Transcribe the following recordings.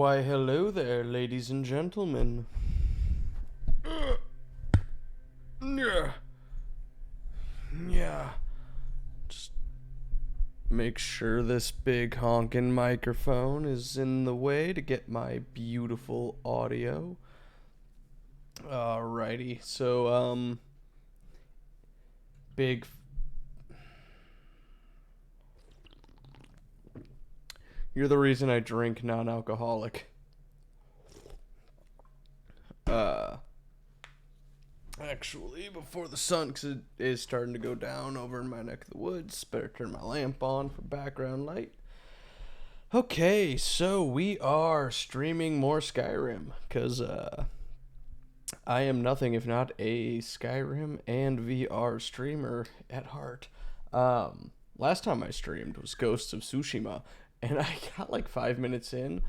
Why, hello there, ladies and gentlemen. Yeah. Yeah. Just make sure this big honkin' microphone is in the way to get my beautiful audio. Alrighty, so, big. You're the reason I drink non-alcoholic. Actually, before the sun, because it is starting to go down over in my neck of the woods, better turn my lamp on for background light. Okay, so we are streaming more Skyrim, because, I am nothing if not a Skyrim and VR streamer at heart. Last time I streamed was Ghosts of Tsushima, and I got like 5 minutes in,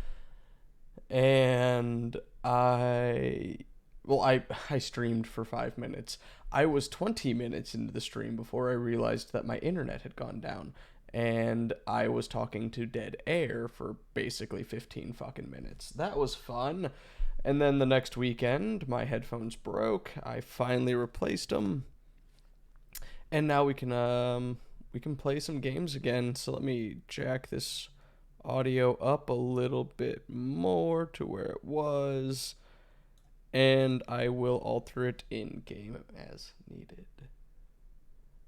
and I streamed for 5 minutes. I was 20 minutes into the stream before I realized that my internet had gone down, and I was talking to dead air for basically 15 fucking minutes. That was fun. And then the next weekend, my headphones broke. I finally replaced them, and now we can play some games again. So let me jack this audio up a little bit more to where it was, and I will alter it in game as needed.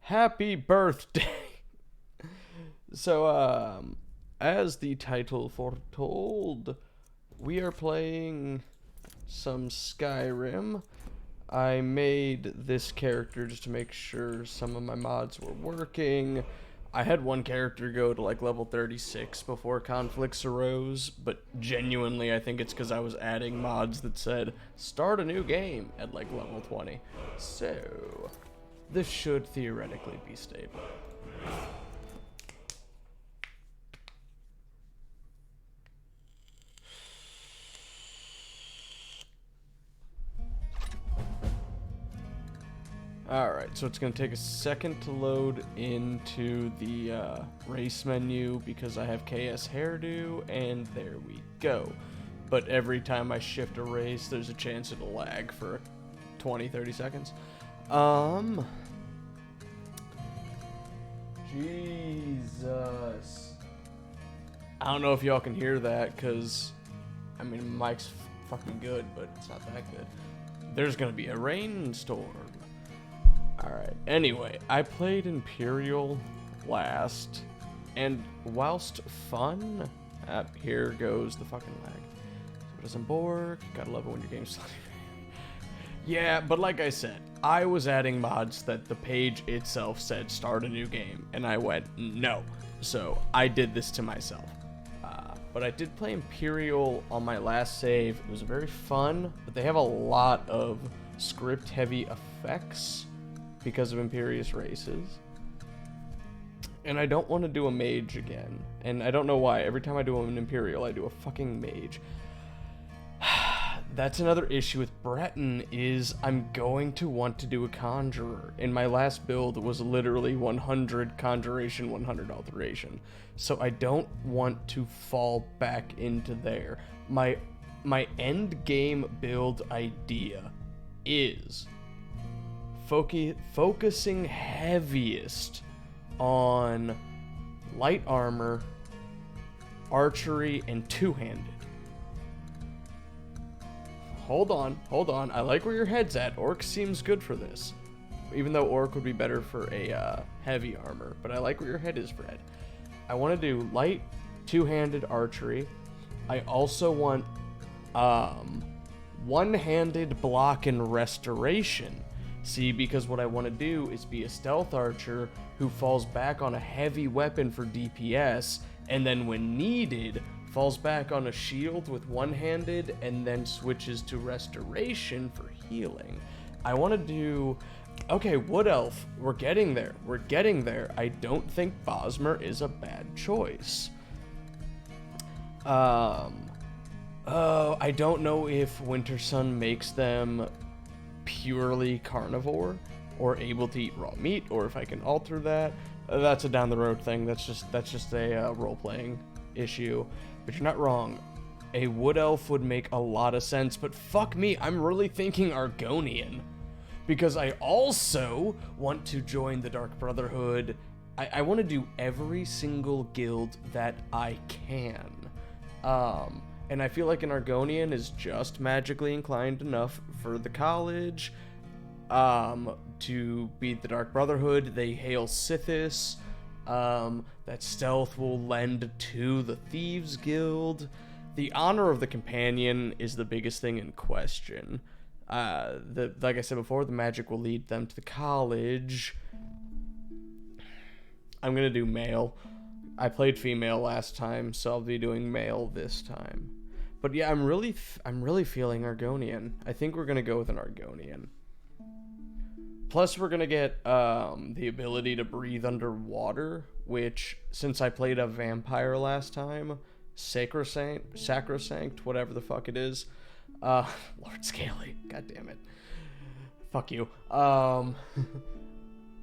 Happy birthday! So, as the title foretold, we are playing some Skyrim. I made this character just to make sure some of my mods were working. I had one character go to like level 36 before conflicts arose, but genuinely I think it's because I was adding mods that said start a new game at like level 20. So this should theoretically be stable. Alright, so it's going to take a second to load into the race menu because I have KS hairdo, and there we go. But every time I shift a race, there's a chance it'll lag for 20-30 seconds. Jesus. I don't know if y'all can hear that, because, I mean, mic's fucking good, but it's not that good. There's going to be a rainstorm. Alright, anyway, I played Imperial last, and whilst fun, here goes the fucking lag. So it doesn't work, gotta love it when your game's slowing. Yeah, but like I said, I was adding mods that the page itself said start a new game, and I went, no. So I did this to myself. But I did play Imperial on my last save. It was very fun, but they have a lot of script-heavy effects because of Imperious races. And I don't want to do a mage again. And I don't know why. Every time I do an Imperial, I do a fucking mage. That's another issue with Breton, is I'm going to want to do a Conjurer. And my last build was literally 100 Conjuration, 100 Alteration. So I don't want to fall back into there. My end game build idea is focusing heaviest on light armor, archery, and two-handed. Hold on. I like where your head's at. Orc seems good for this. Even though Orc would be better for a heavy armor. But I like where your head is, Fred. I want to do light, two-handed archery. I also want one-handed block and restoration. See, because what I want to do is be a stealth archer who falls back on a heavy weapon for DPS, and then when needed, falls back on a shield with one-handed, and then switches to restoration for healing. I want to do... Okay, Wood Elf. We're getting there. I don't think Bosmer is a bad choice. I don't know if Winter Sun makes them purely carnivore or able to eat raw meat, or if I can alter that. That's a down the road thing. That's just a role-playing issue. But you're not wrong. a wood elf would make a lot of sense, but fuck me, I'm really thinking Argonian. Because I also want to join the Dark Brotherhood. I want to do every single guild that I can. And I feel like an Argonian is just magically inclined enough for the college to beat the Dark Brotherhood. They hail Sithis. That stealth will lend to the Thieves Guild. The honor of the companion is the biggest thing in question. Like I said before, the magic will lead them to the college. I'm gonna do male. I played female last time, so I'll be doing male this time. But yeah, I'm really feeling Argonian. I think we're gonna go with an Argonian. Plus, we're gonna get the ability to breathe underwater, which, since I played a vampire last time, sacrosanct, whatever the fuck it is, Lord Scaly, god damn it, fuck you.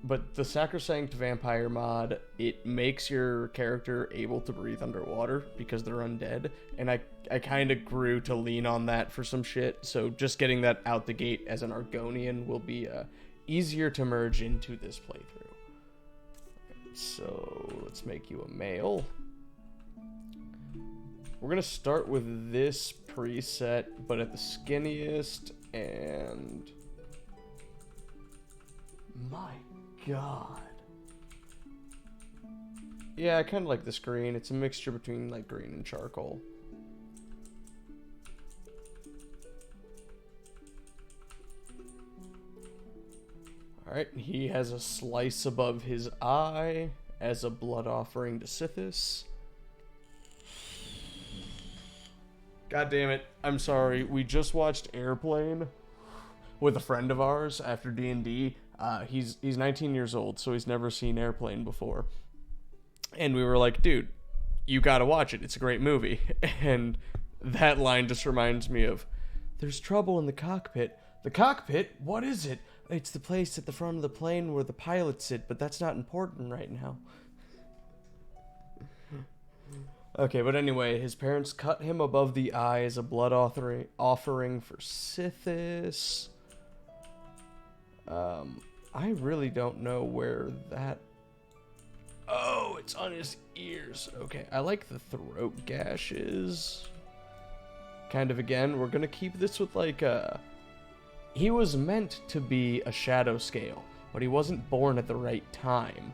But the Sacrosanct Vampire mod, it makes your character able to breathe underwater because they're undead, and I kind of grew to lean on that for some shit, so just getting that out the gate as an Argonian will be easier to merge into this playthrough. So, let's make you a male. We're going to start with this preset, but at the skinniest, and... my god. Yeah, I kind of like this green. It's a mixture between like green and charcoal. Alright, he has a slice above his eye as a blood offering to Sithis. God damn it. I'm sorry. We just watched Airplane with a friend of ours after D&D. He's 19 years old, so he's never seen Airplane before. And we were like, dude, you gotta watch it. It's a great movie. And that line just reminds me of, there's trouble in the cockpit. The cockpit? What is it? It's the place at the front of the plane where the pilots sit, but that's not important right now. Okay, but anyway, his parents cut him above the eye as a blood offering for Sithis. I really don't know where that... Oh, it's on his ears. Okay, I like the throat gashes. Kind of, again, we're gonna keep this with, like, he was meant to be a shadow scale, but he wasn't born at the right time.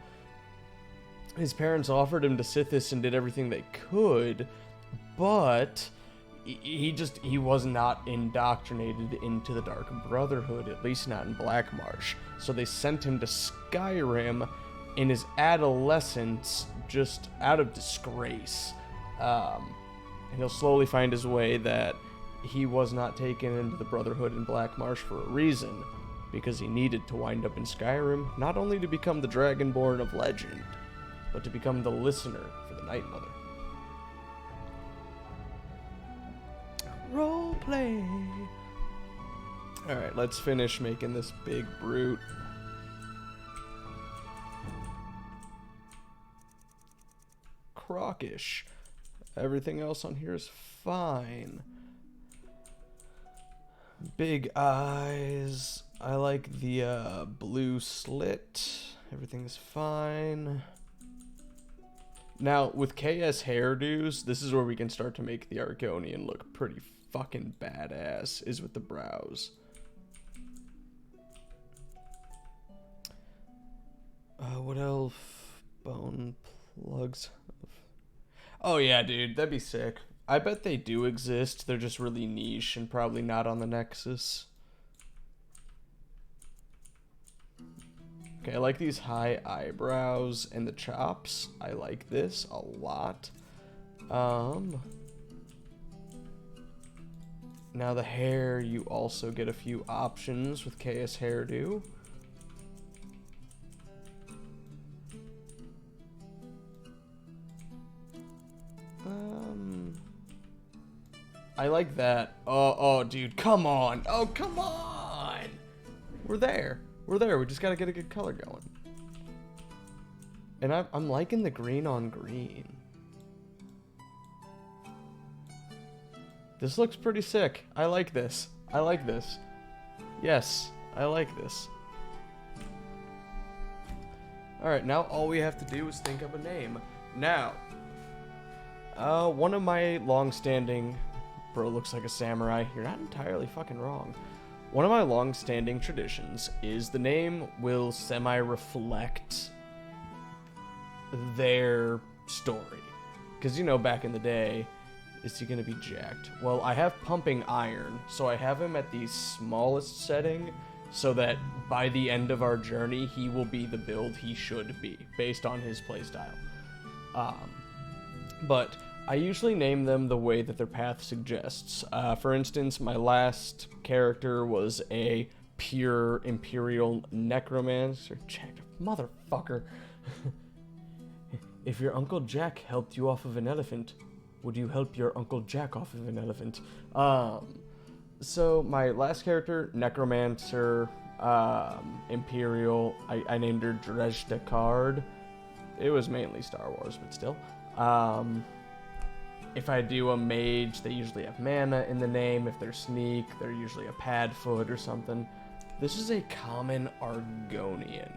His parents offered him to Sithis and did everything they could, but... He was not indoctrinated into the Dark Brotherhood, at least not in Blackmarsh. So they sent him to Skyrim in his adolescence, just out of disgrace. And he'll slowly find his way that he was not taken into the Brotherhood in Blackmarsh for a reason, because he needed to wind up in Skyrim, not only to become the Dragonborn of legend, but to become the listener for the Night Mother. Roleplay. Alright, let's finish making this big brute. Crockish. Everything else on here is fine. Big eyes. I like the blue slit. Everything's fine. Now, with KS hairdos, this is where we can start to make the Argonian look pretty fucking badass, is with the brows. What else? Bone plugs. Oh yeah, dude, that'd be sick. I bet they do exist, they're just really niche and probably not on the Nexus. Okay, I like these high eyebrows and the chops. I like this a lot. Now the hair, you also get a few options with KS hairdo. I like that. Oh, dude, come on. Oh, come on. We're there. We're there. We just gotta get a good color going. And I'm liking the green on green. This looks pretty sick. I like this. I like this. Yes, I like this. Alright, now all we have to do is think of a name. Now, one of my long-standing... Bro looks like a samurai. You're not entirely fucking wrong. One of my long-standing traditions is the name will semi-reflect their story. Because, you know, back in the day, is he gonna be jacked? Well, I have pumping iron, so I have him at the smallest setting, so that by the end of our journey, he will be the build he should be, based on his playstyle. But I usually name them the way that their path suggests. For instance, my last character was a pure Imperial Necromancer. Jack, motherfucker. If your Uncle Jack helped you off of an elephant, would you help your Uncle Jack off of an elephant? So my last character, Necromancer, Imperial, I named her Dreshdekard. It was mainly Star Wars, but still. If I do a mage, they usually have mana in the name. If they're sneak, they're usually a Padfoot or something. This is a common Argonian.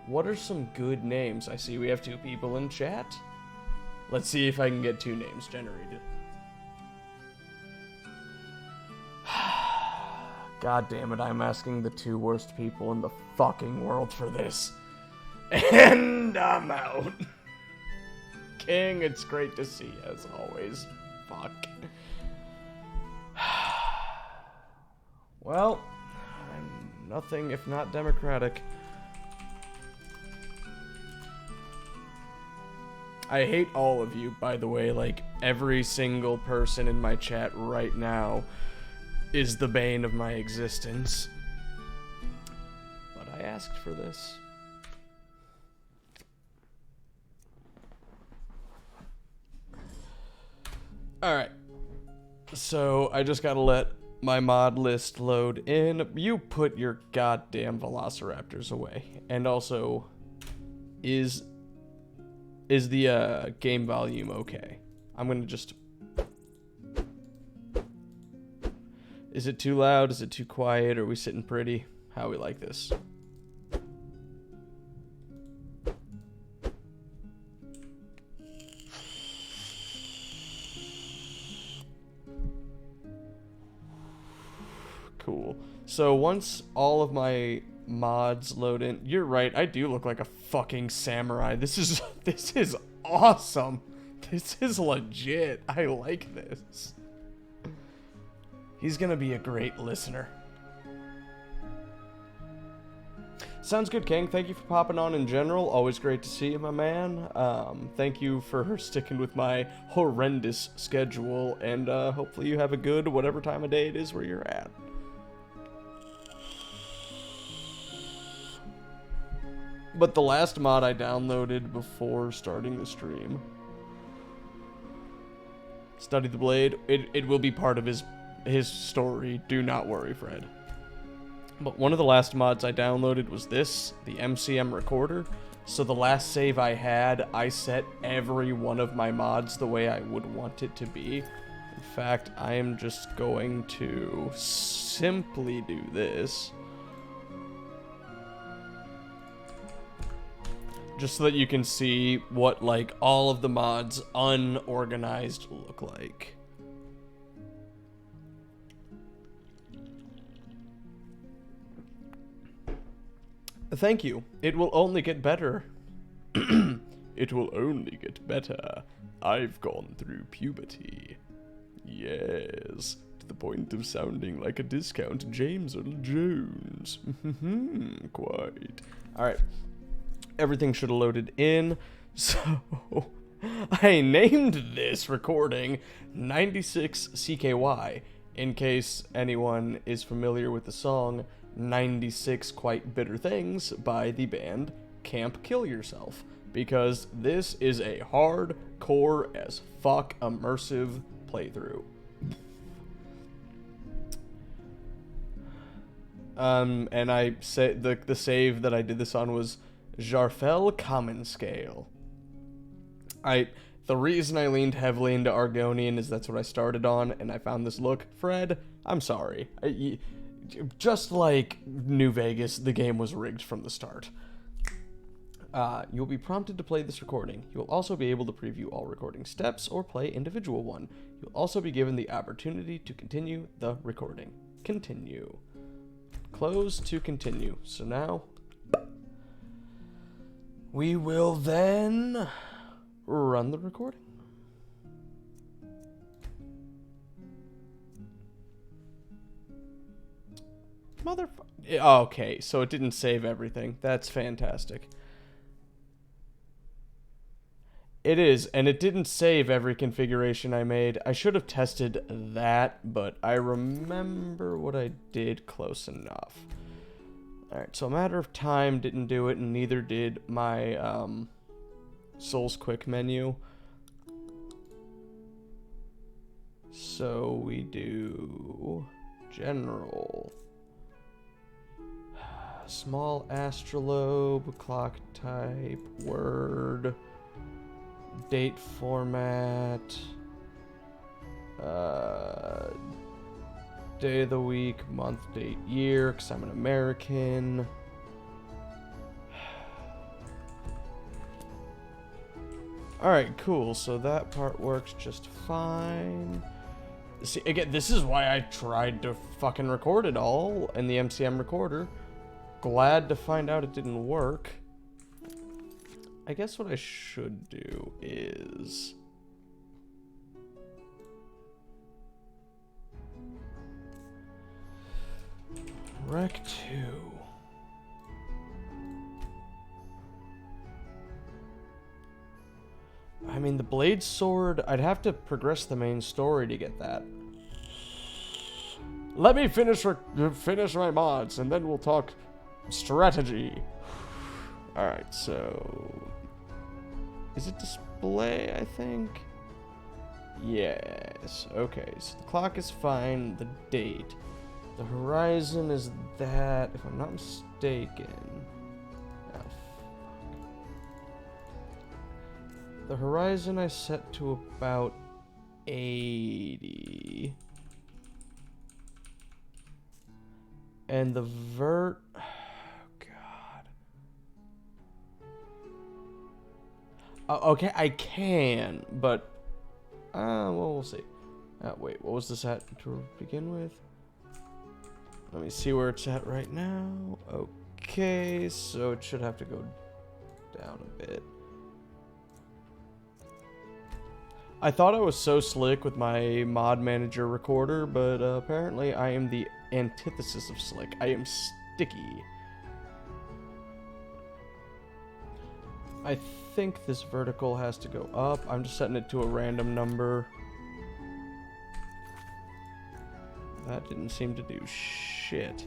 What are some good names? I see we have 2 people in chat. Let's see if I can get 2 names generated. God damn it, I'm asking the 2 worst people in the fucking world for this. And I'm out. King, it's great to see you as always. Fuck. Well, I'm nothing if not democratic. I hate all of you, by the way. Like, every single person in my chat right now is the bane of my existence. But I asked for this. Alright. So, I just gotta let my mod list load in. You put your goddamn velociraptors away. And also, is the game volume okay? I'm gonna just... Is it too loud? Is it too quiet? Are we sitting pretty? How we like this? Cool. So once all of my mods load in, you're right, I do look like a fucking samurai. This is awesome. This is legit. I like this. He's gonna be a great listener. Sounds good, King. Thank you for popping on in general. Always great to see you, my man. Thank you for sticking with my horrendous schedule, and hopefully you have a good whatever time of day it is where you're at. But the last mod I downloaded before starting the stream, Study the Blade, it will be part of his story. Do not worry, Fred. But one of the last mods I downloaded was this, the MCM recorder. So the last save I had, I set every one of my mods the way I would want it to be. In fact, I am just going to simply do this. Just so that you can see what, like, all of the mods unorganized look like. Thank you. It will only get better. It will only get better. I've gone through puberty. Yes, to the point of sounding like a discount James Earl Jones. Quite. Alright. Everything should have loaded in. So, I named this recording 96 CKY, in case anyone is familiar with the song 96 Quite Bitter Things by the band Camp Kill Yourself, because this is a hardcore as fuck immersive playthrough. And I say the save that I did this on was Jarfel Common Scale. The reason I leaned heavily into Argonian is that's what I started on, and I found this look. Fred, I'm sorry. Just like New Vegas, the game was rigged from the start. You'll be prompted to play this recording. You'll also be able to preview all recording steps or play individual one. You'll also be given the opportunity to continue the recording. Continue. Close to continue. So now, we will then run the recording. Motherfucker. Okay, so it didn't save everything. That's fantastic. It is, and it didn't save every configuration I made. I should have tested that, but I remember what I did close enough. Alright, so a matter of time didn't do it, and neither did my Souls Quick menu. So we do general, small astrolabe, clock type, word, date format, day of the week, month, date, year, because I'm an American. Alright, cool. So that part works just fine. See, again, this is why I tried to fucking record it all in the MCM recorder. Glad to find out it didn't work. I guess what I should do is... Rec 2. I mean, the blade sword, I'd have to progress the main story to get that. Let me finish my mods, and then we'll talk strategy. Alright, so... Is it display, I think? Yes. Okay, so the clock is fine. The date. The horizon is that, if I'm not mistaken. Oh, fuck. The horizon I set to about 80. And the vert... okay, I can, but well, we'll see. Wait, what was this at to begin with? Let me see where it's at right now. Okay, so it should have to go down a bit. I thought I was so slick with my mod manager recorder, but apparently I am the antithesis of slick. I am sticky. I think this vertical has to go up. I'm just setting it to a random number. That didn't seem to do shit.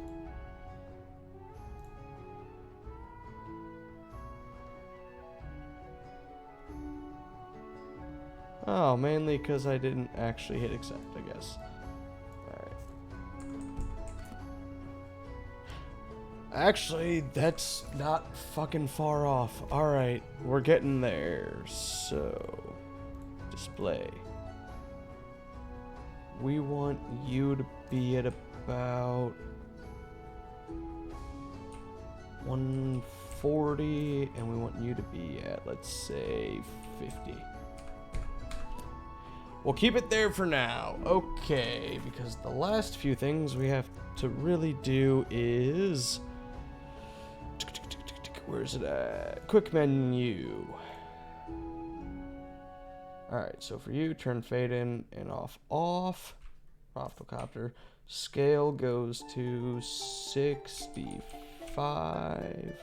Oh, mainly because I didn't actually hit accept, I guess. Actually, that's not fucking far off. Alright, we're getting there. So, display. We want you to be at about 140, and we want you to be at, let's say, 50. We'll keep it there for now. Okay, because the last few things we have to really do is... Where's it at? Quick menu. Alright, so for you, turn fade in and off. Optocopter. Scale goes to 65.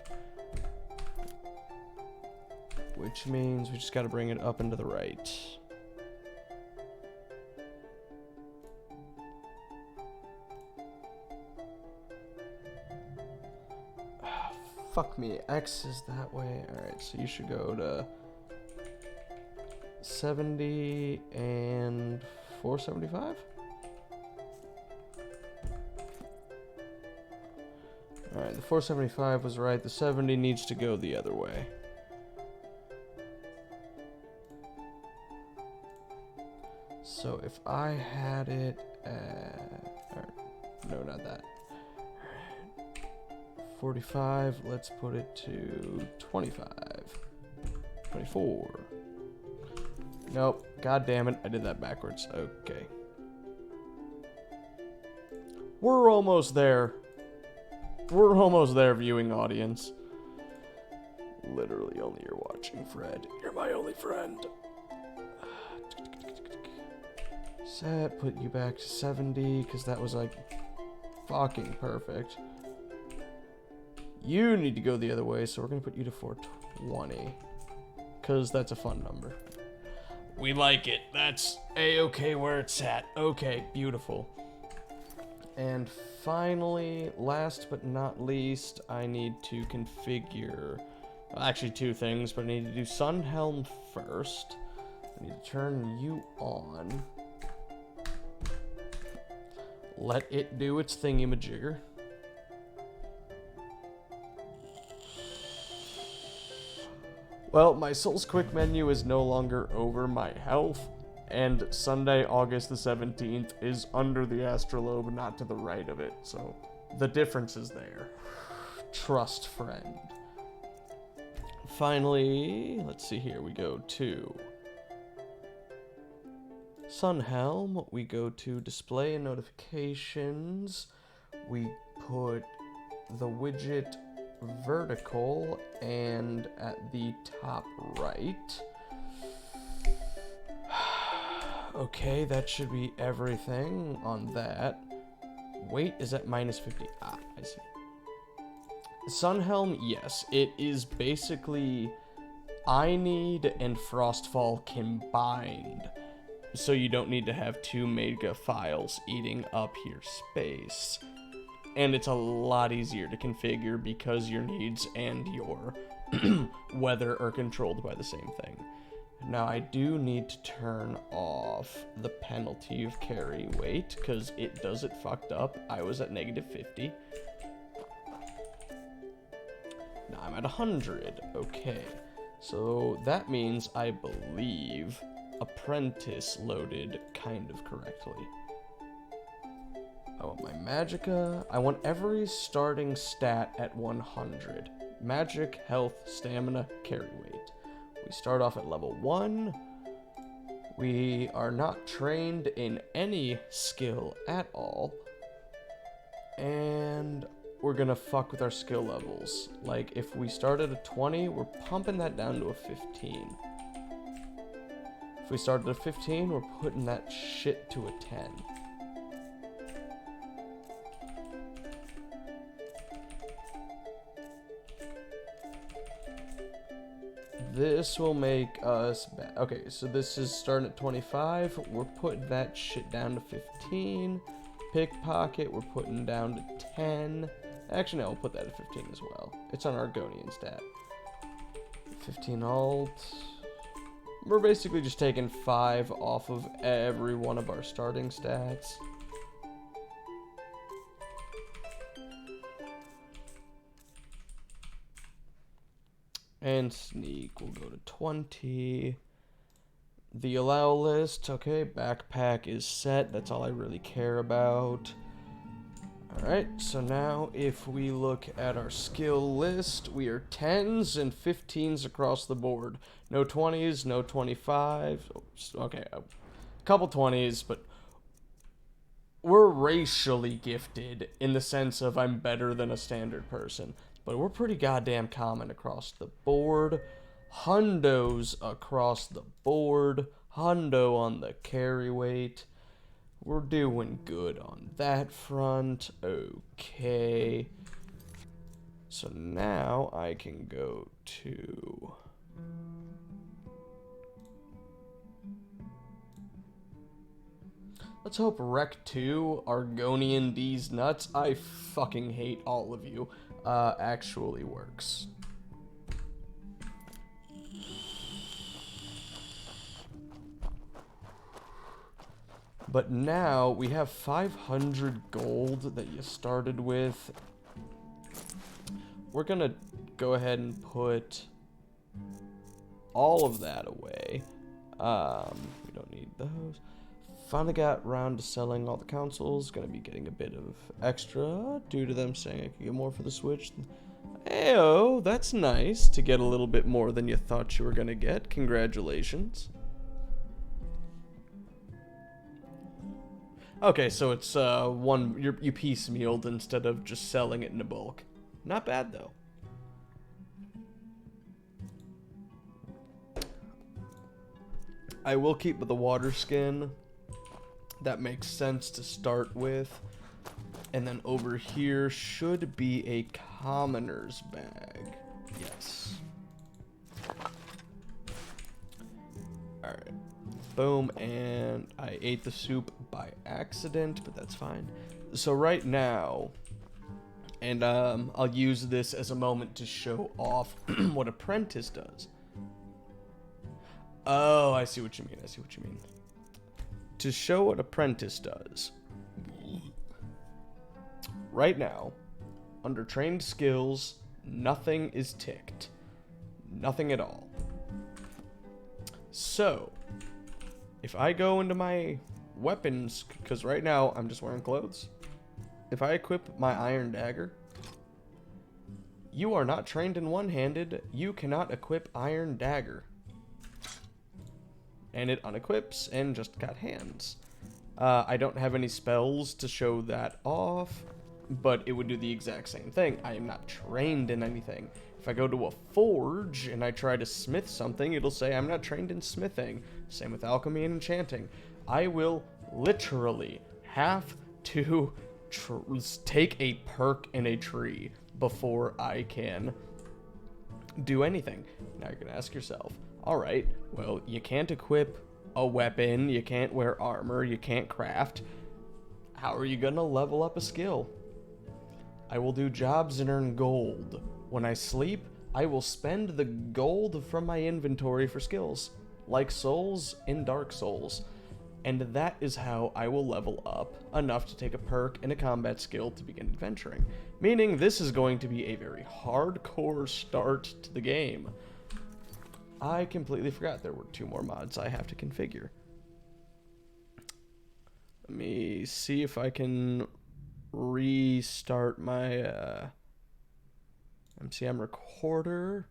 Which means we just gotta bring it up and to the right. Fuck me, X is that way. Alright, so you should go to 70 and 475? Alright, the 475 was right. The 70 needs to go the other way. So if I had it no, not that. 45, let's put it to 25. 24. Nope, god damn it, I did that backwards. Okay. We're almost there. We're almost there, viewing audience. Literally only you're watching, Fred. You're my only friend. Set, put you back to 70, because that was like fucking perfect. You need to go the other way, so we're going to put you to 420. Because that's a fun number. We like it. That's A-okay where it's at. Okay, beautiful. And finally, last but not least, I need to configure... Well, actually, two things, but I need to do Sunhelm first. I need to turn you on. Let it do its thingy-majigger. Well, my Soul's Quick menu is no longer over my health, and Sunday, August the 17th is under the astrolabe, not to the right of it, so the difference is there. Trust, friend. Finally, let's see here, we go to Sunhelm, we go to Display and Notifications, we put the widget vertical and at the top right. Okay, that should be everything on that. Weight is at minus 50. Ah, I see. Sunhelm, yes, it is basically I Need and Frostfall combined. So you don't need to have two mega files eating up your space. And it's a lot easier to configure because your needs and your weather are controlled by the same thing. Now I do need to turn off the penalty of carry weight because it does it fucked up. I was at negative 50. Now I'm at 100. Okay. So that means I believe Apprentice loaded kind of correctly. I want my Magicka. I want every starting stat at 100. Magic, health, stamina, carry weight. We start off at level 1. We are not trained in any skill at all. And we're gonna fuck with our skill levels. Like, if we start at a 20, we're pumping that down to a 15. If we start at a 15, we're putting that shit to a 10. This will make us back. Okay, so this is starting at 25. We're putting that shit down to 15. Pickpocket, we're putting down to 10. Actually, no, we'll put that at 15 as well. It's on our Argonian stat. 15 alt. We're basically just taking 5 off of every one of our starting stats. And sneak will go to 20. The allow list, okay, backpack is set. That's all I really care about. Alright, so now if we look at our skill list, we are 10s and 15s across the board. No 20s, no 25s. Okay, a couple 20s, but we're racially gifted in the sense of I'm better than a standard person. But we're pretty goddamn common across the board. Hundos across the board. Hundo on the carry weight. We're doing good on that front. Okay. So now I can go to... Let's hope Rec 2, Argonian D's nuts, I fucking hate all of you, actually works. But now we have 500 gold that you started with. We're gonna go ahead and put all of that away. We don't need those. finally got around to selling all the consoles. Gonna be getting a bit of extra due to them saying I could get more for the Switch. Ayo, that's nice to get a little bit more than you thought you were gonna get. Congratulations. Okay, so it's you piecemealed instead of just selling it in a bulk. Not bad though. I will keep the water skin. That makes sense to start with. And then over here should be a commoner's bag. Yes. Alright. Boom, and I ate the soup by accident, but that's fine. So right now, and I'll use this as a moment to show off what Apprentice does. Oh, I see what you mean, I see what you mean. To show what Apprentice does, right now, under trained skills, nothing is ticked. Nothing at all. So, if I go into my weapons, because right now I'm just wearing clothes. If I equip my iron dagger, you are not trained in one-handed, you cannot equip iron dagger. And it unequips and just got hands. I don't have any spells to show that off, but it would do the exact same thing. I am not trained in anything. If I go to a forge and I try to smith something, it'll say I'm not trained in smithing. Same with alchemy and enchanting. I will literally have to take a perk in a tree before I can do anything. Now you're gonna ask yourself, alright, well, you can't equip a weapon, you can't wear armor, you can't craft. How are you gonna level up a skill? I will do jobs and earn gold. When I sleep, I will spend the gold from my inventory for skills, like souls in Dark Souls. And that is how I will level up enough to take a perk and a combat skill to begin adventuring. Meaning this is going to be a very hardcore start to the game. I completely forgot there were 2 more mods I have to configure. Let me see if I can restart my MCM recorder.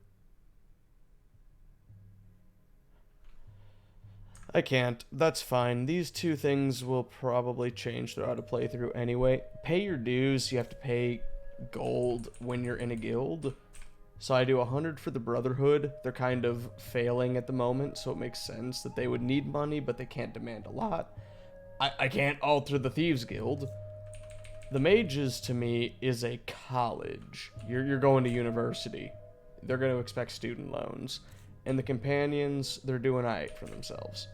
I can't. That's fine. These 2 things will probably change throughout a playthrough anyway. Pay your dues. You have to pay gold when you're in a guild. So I do 100 for the Brotherhood. They're kind of failing at the moment, so it makes sense that they would need money, but they can't demand a lot. I can't alter the Thieves Guild. The Mages, to me, is a college. You're going to university. They're going to expect student loans. And the Companions, they're doing alright for themselves.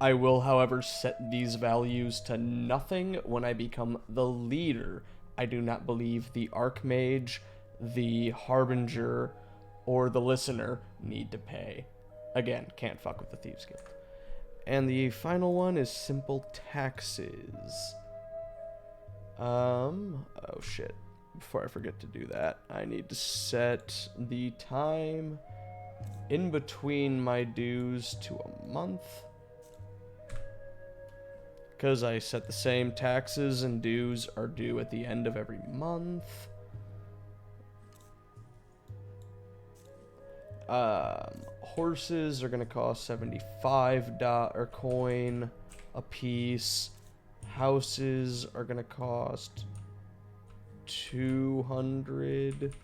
I will, however, set these values to nothing when I become the leader. I do not believe the Archmage, the Harbinger, or the Listener need to pay. Again, can't fuck with the Thieves Guild. And the final one is simple taxes. Oh shit. Before I forget to do that, I need to set the time in between my dues to a month. Because I set the same taxes and dues are due at the end of every month. Horses are going to cost $75 coin a piece. Houses are going to cost 200.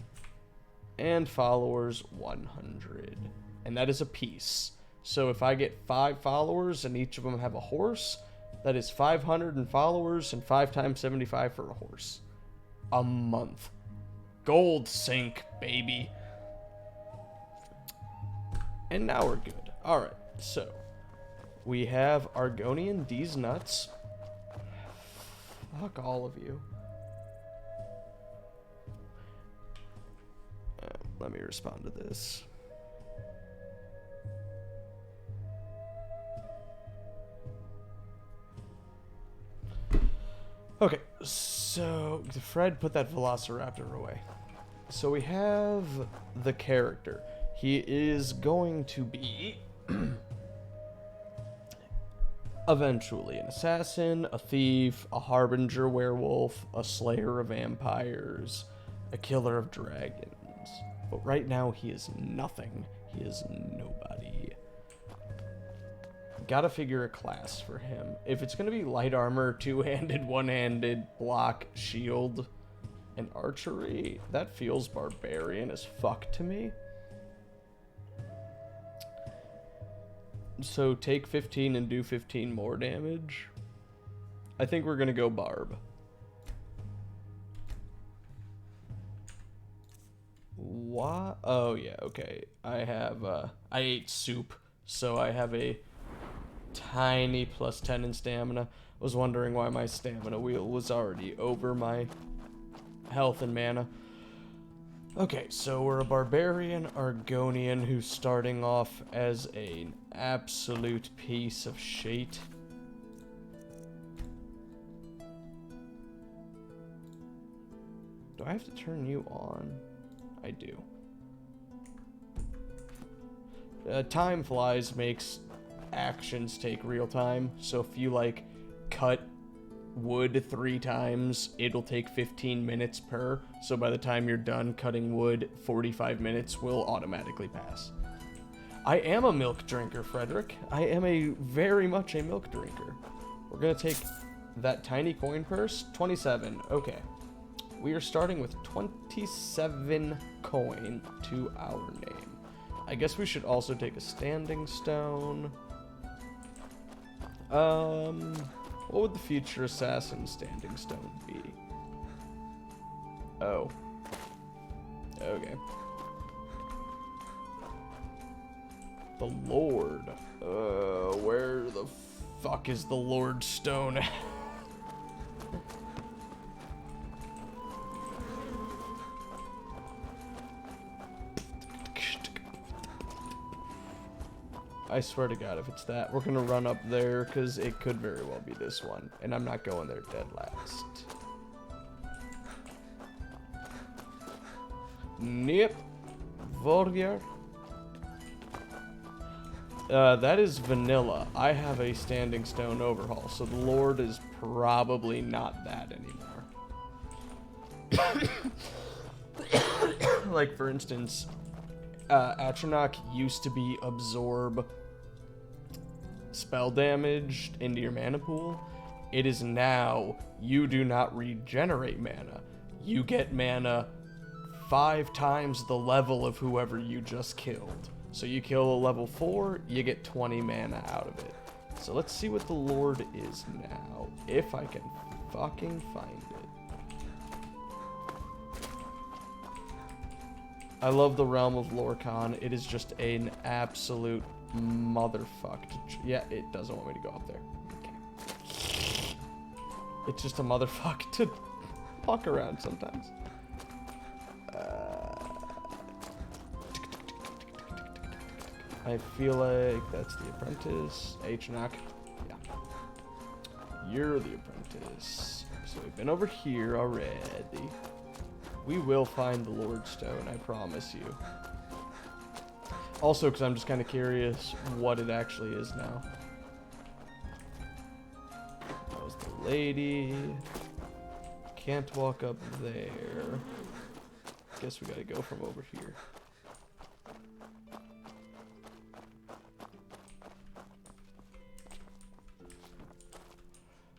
And followers 100. And that is a piece. So if I get 5 followers and each of them have a horse, that is 500 in followers and 5 times 75 for a horse. A month. Gold sink, baby. And now we're good. Alright, so we have Argonian D's nuts. Fuck all of you. Let me respond to this. Okay, so Fred put that Velociraptor away. So we have the character. He is going to be Eventually, an assassin, a thief, a harbinger werewolf, a slayer of vampires, a killer of dragons. But right now, he is nothing. He is nobody. Gotta figure a class for him. If it's gonna be light armor, two-handed, one-handed, block, shield, and archery, that feels barbarian as fuck to me. So take 15 and do 15 more damage. I think we're gonna go barb. What? Oh yeah, okay. I ate soup, so I have a tiny plus 10 in stamina. I was wondering why my stamina wheel was already over my health and mana. Okay, so we're a barbarian Argonian who's starting off as an absolute piece of shit. Do I have to turn you on? I do. Time flies makes actions take real time, so if you like cut wood 3 times, it'll take 15 minutes per, so by the time you're done cutting wood, 45 minutes will automatically pass. I am a milk drinker, Frederick. I am very much a milk drinker. We're gonna take that tiny coin purse, 27, okay. We are starting with 27 coin to our name. I guess we should also take a standing stone. What would the future assassin standing stone be? Oh. Okay. The Lord. Where the fuck is the Lord stone? I swear to God, if it's that, we're gonna run up there, because it could very well be this one, and I'm not going there dead last. Nope. Warrior. That is vanilla. I have a standing stone overhaul, so the Lord is probably not that anymore. Like, for instance, Atronach used to be absorb spell damage into your mana pool. It is now you do not regenerate mana. You get mana 5 times the level of whoever you just killed. So you kill a level 4, you get 20 mana out of it. So let's see what the Lord is now, if I can fucking find it. I love the realm of Lorcan. It is just an absolute motherfuck. Yeah, it doesn't want me to go up there. Okay. It's just a motherfuck to walk around sometimes. I feel like that's the apprentice. Atronach. Yeah. You're the apprentice. So we've been over here already. We will find the Lord Stone, I promise you. Also, because I'm just kind of curious what it actually is now. That was the lady. Can't walk up there. Guess we gotta go from over here.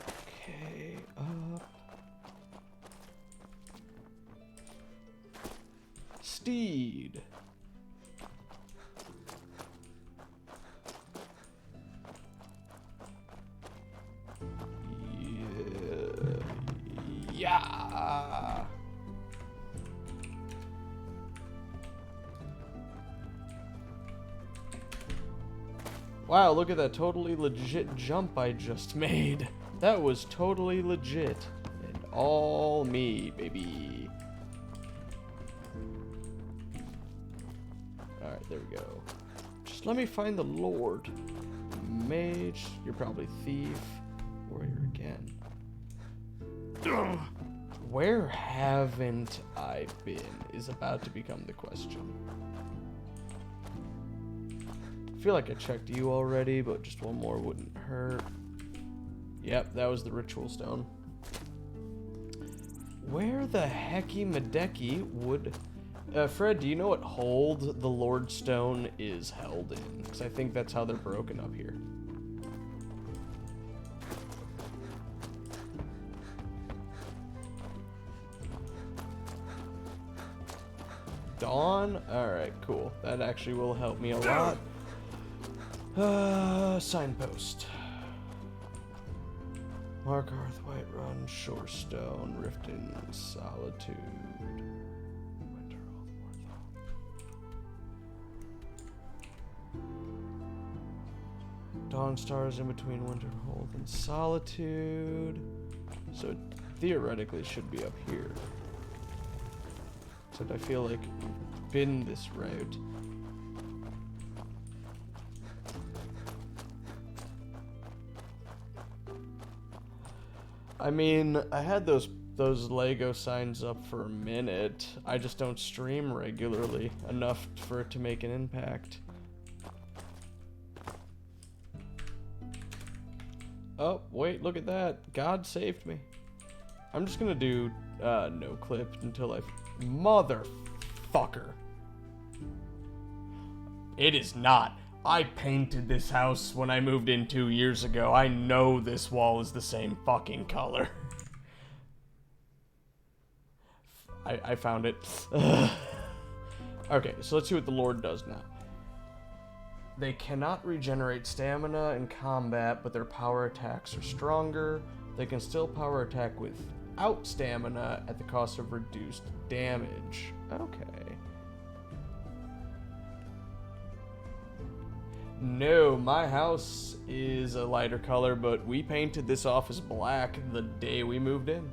Okay, up. Steed. Yeah. Wow, look at that totally legit jump I just made. That was totally legit. And all me, baby. Alright, there we go. Just let me find the Lord. Mage, you're probably thief. Warrior again. Ugh. Where haven't I been is about to become the question. I feel like I checked you already, but just one more wouldn't hurt. Yep, that was the ritual stone. Where the hecky Madeki would... Fred, do you know what hold the Lord Stone is held in? Because I think that's how they're broken up here. Dawn? Alright, cool. That actually will help me a lot. Signpost. Mark Hearth, White Run, Shorestone, Riften, Solitude. Winterhold, Warthog. Dawn Stars in between Winterhold and Solitude. So it theoretically should be up here. Except I feel like we've been this route. I mean, I had those Lego signs up for a minute. I just don't stream regularly enough for it to make an impact. Oh, wait, look at that. God saved me. I'm just gonna do no clip until I... Motherfucker. It is not. I painted this house when I moved in 2 years ago. I know this wall is the same fucking color. I found it. Okay, so let's see what the Lord does now. They cannot regenerate stamina in combat, but their power attacks are stronger. They can still power attack without stamina at the cost of reduced damage. Okay. No, my house is a lighter color, but we painted this off as black the day we moved in.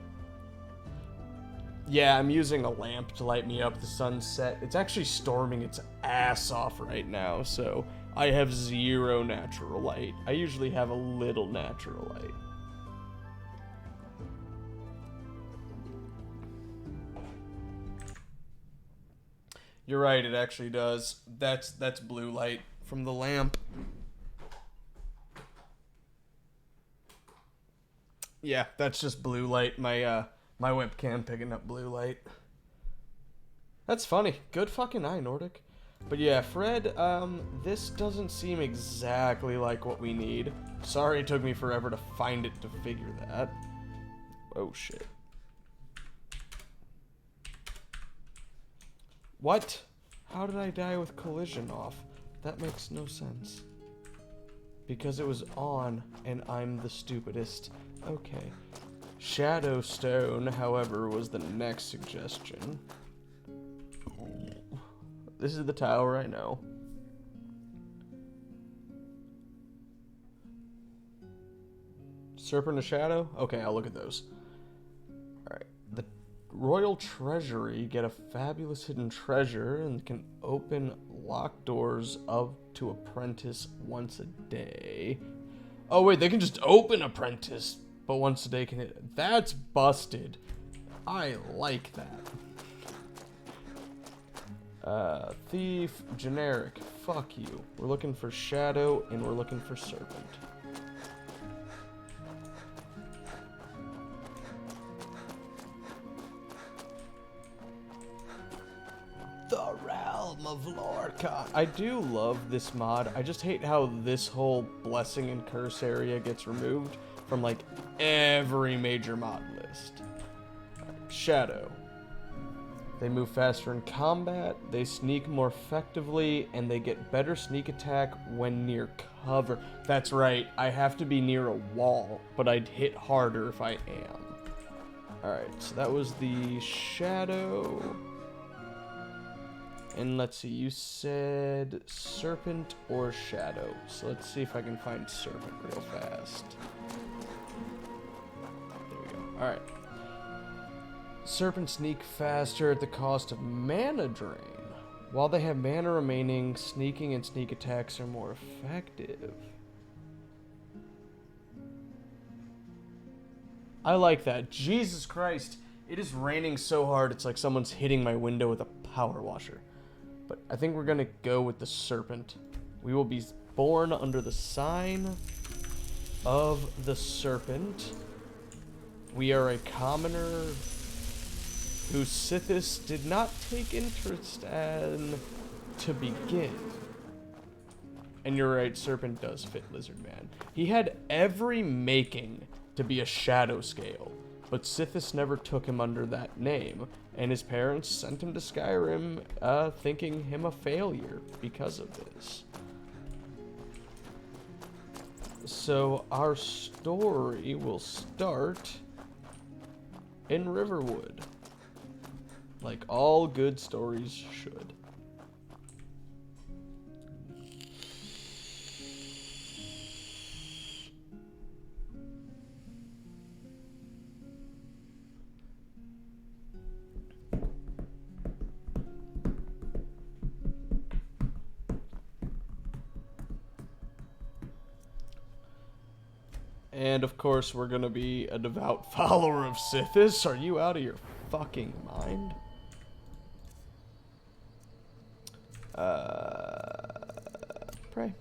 Yeah, I'm using a lamp to light me up the sunset. It's actually storming its ass off right now, so I have zero natural light. I usually have a little natural light. You're right, it actually does. That's blue light from the lamp. Yeah, that's just blue light. My webcam picking up blue light. That's funny. Good fucking eye, Nordic. But yeah, Fred, this doesn't seem exactly like what we need. Sorry it took me forever to find it to figure that. Oh shit. What? How did I die with collision off? That makes no sense. Because it was on, and I'm the stupidest. Okay. Shadow Stone, however, was the next suggestion. This is the tower, I know. Serpent of Shadow? Okay, I'll look at those. Alright. The Royal Treasury, get a fabulous hidden treasure and can open locked doors up to apprentice once a day. Oh wait, they can just open apprentice, but once a day can hit. That's busted. I like that. Thief, generic, fuck you. We're looking for Shadow and we're looking for Serpent. The Realm of Lorca. I do love this mod. I just hate how this whole blessing and curse area gets removed from like every major mod list. Shadow. They move faster in combat, they sneak more effectively, and they get better sneak attack when near cover. That's right, I have to be near a wall, but I'd hit harder if I am. Alright, so that was the Shadow. And let's see, you said Serpent or Shadow. So let's see if I can find Serpent real fast. There we go. Alright. Serpent sneak faster at the cost of mana drain. While they have mana remaining, sneaking and sneak attacks are more effective. I like that. Jesus Christ. It is raining so hard it's like someone's hitting my window with a power washer. But I think we're gonna go with the Serpent. We will be born under the sign of the Serpent. We are a commoner who Sithis did not take interest in to begin. And you're right, Serpent does fit Lizard Man. He had every making to be a shadow scale, but Sithis never took him under that name, and his parents sent him to Skyrim thinking him a failure because of this. So our story will start in Riverwood, like all good stories should. And of course, we're gonna be a devout follower of Sithis. Are you out of your fucking mind? Pray.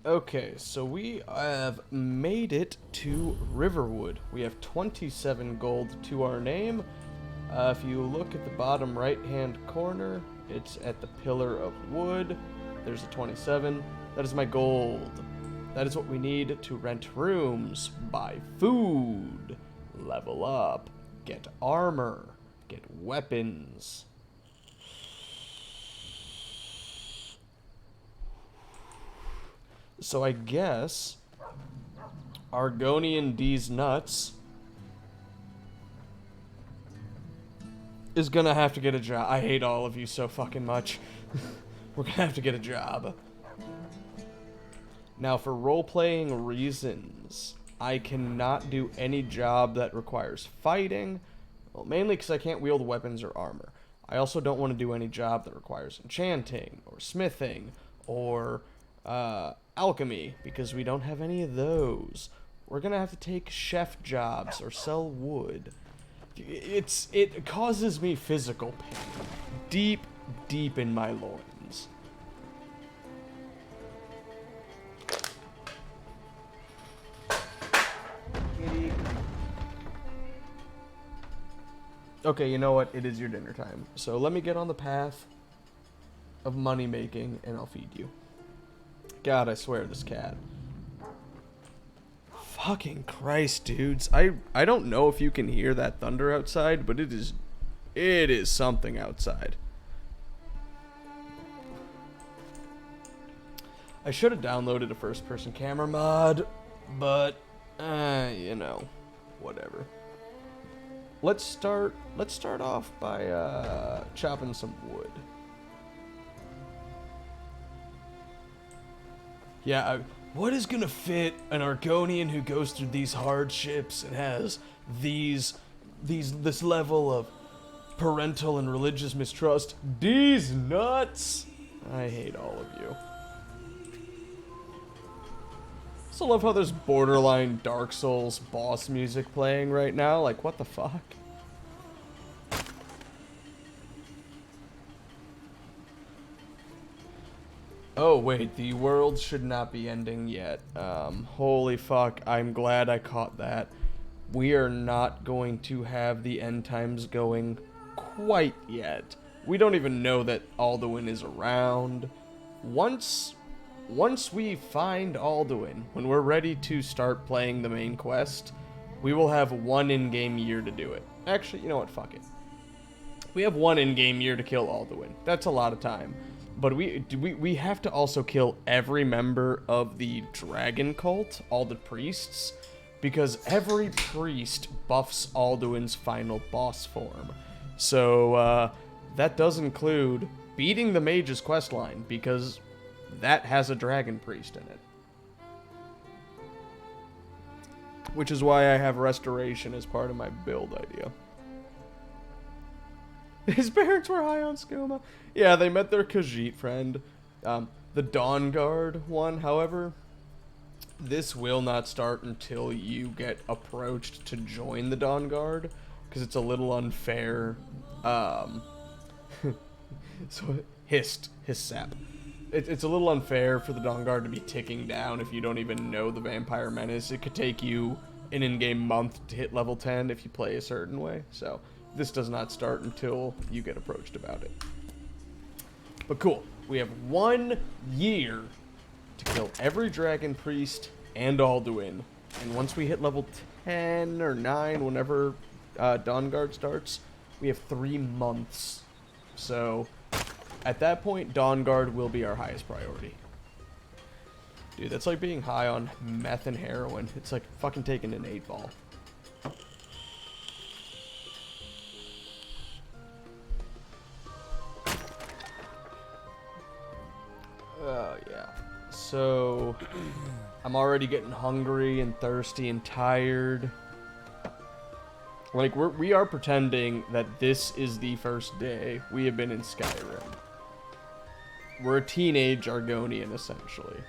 Okay, so we have made it to Riverwood. We have 27 gold to our name. If you look at the bottom right-hand corner, it's at the Pillar of Wood. There's a 27. That is my gold. That is what we need to rent rooms, buy food, level up, get armor, get weapons. So I guess Argonian D's nuts is gonna have to get a job. I hate all of you so fucking much. We're gonna have to get a job. Now, for role-playing reasons, I cannot do any job that requires fighting. Well, mainly because I can't wield weapons or armor. I also don't want to do any job that requires enchanting, or smithing, or alchemy, because we don't have any of those. We're gonna have to take chef jobs or sell wood. It causes me physical pain. Deep in my loins. Okay, you know what? It is your dinner time. So let me get on the path of money making and I'll feed you. God, I swear, this cat. Fucking Christ, dudes. I don't know if you can hear that thunder outside, but it is something outside. I should have downloaded a first-person camera mod, but you know, whatever. Let's start off by chopping some wood. Yeah, what is gonna fit an Argonian who goes through these hardships and has this level of parental and religious mistrust? These nuts! I hate all of you. I also love how there's borderline Dark Souls boss music playing right now. Like, what the fuck? Oh, wait, the world should not be ending yet. Holy fuck, I'm glad I caught that. We are not going to have the end times going quite yet. We don't even know that Alduin is around. Once we find Alduin, when we're ready to start playing the main quest, we will have one in-game year to do it. Actually, you know what? Fuck it. We have one in-game year to kill Alduin. That's a lot of time. But we have to also kill every member of the dragon cult, all the priests, because every priest buffs Alduin's final boss form. So that does include beating the mage's questline, because that has a dragon priest in it. Which is why I have restoration as part of my build idea. His parents were high on skooma. Yeah, they met their Khajiit friend. The Dawn Guard one, however, this will not start until you get approached to join the Dawn Guard, because it's a little unfair. So, hissed sap. it's a little unfair for the Dawn Guard to be ticking down if you don't even know the Vampire Menace. It could take you an in-game month to hit level 10 if you play a certain way. So this does not start until you get approached about it. But cool. We have 1 year to kill every Dragon Priest and Alduin. And once we hit level 10 or 9, whenever Dawn Guard starts, we have 3 months. So at that point, Dawn Guard will be our highest priority. Dude, that's like being high on meth and heroin. It's like fucking taking an 8-ball. Oh, yeah. So, I'm already getting hungry and thirsty and tired. Like, we are pretending that this is the first day we have been in Skyrim. We're a teenage Argonian, essentially.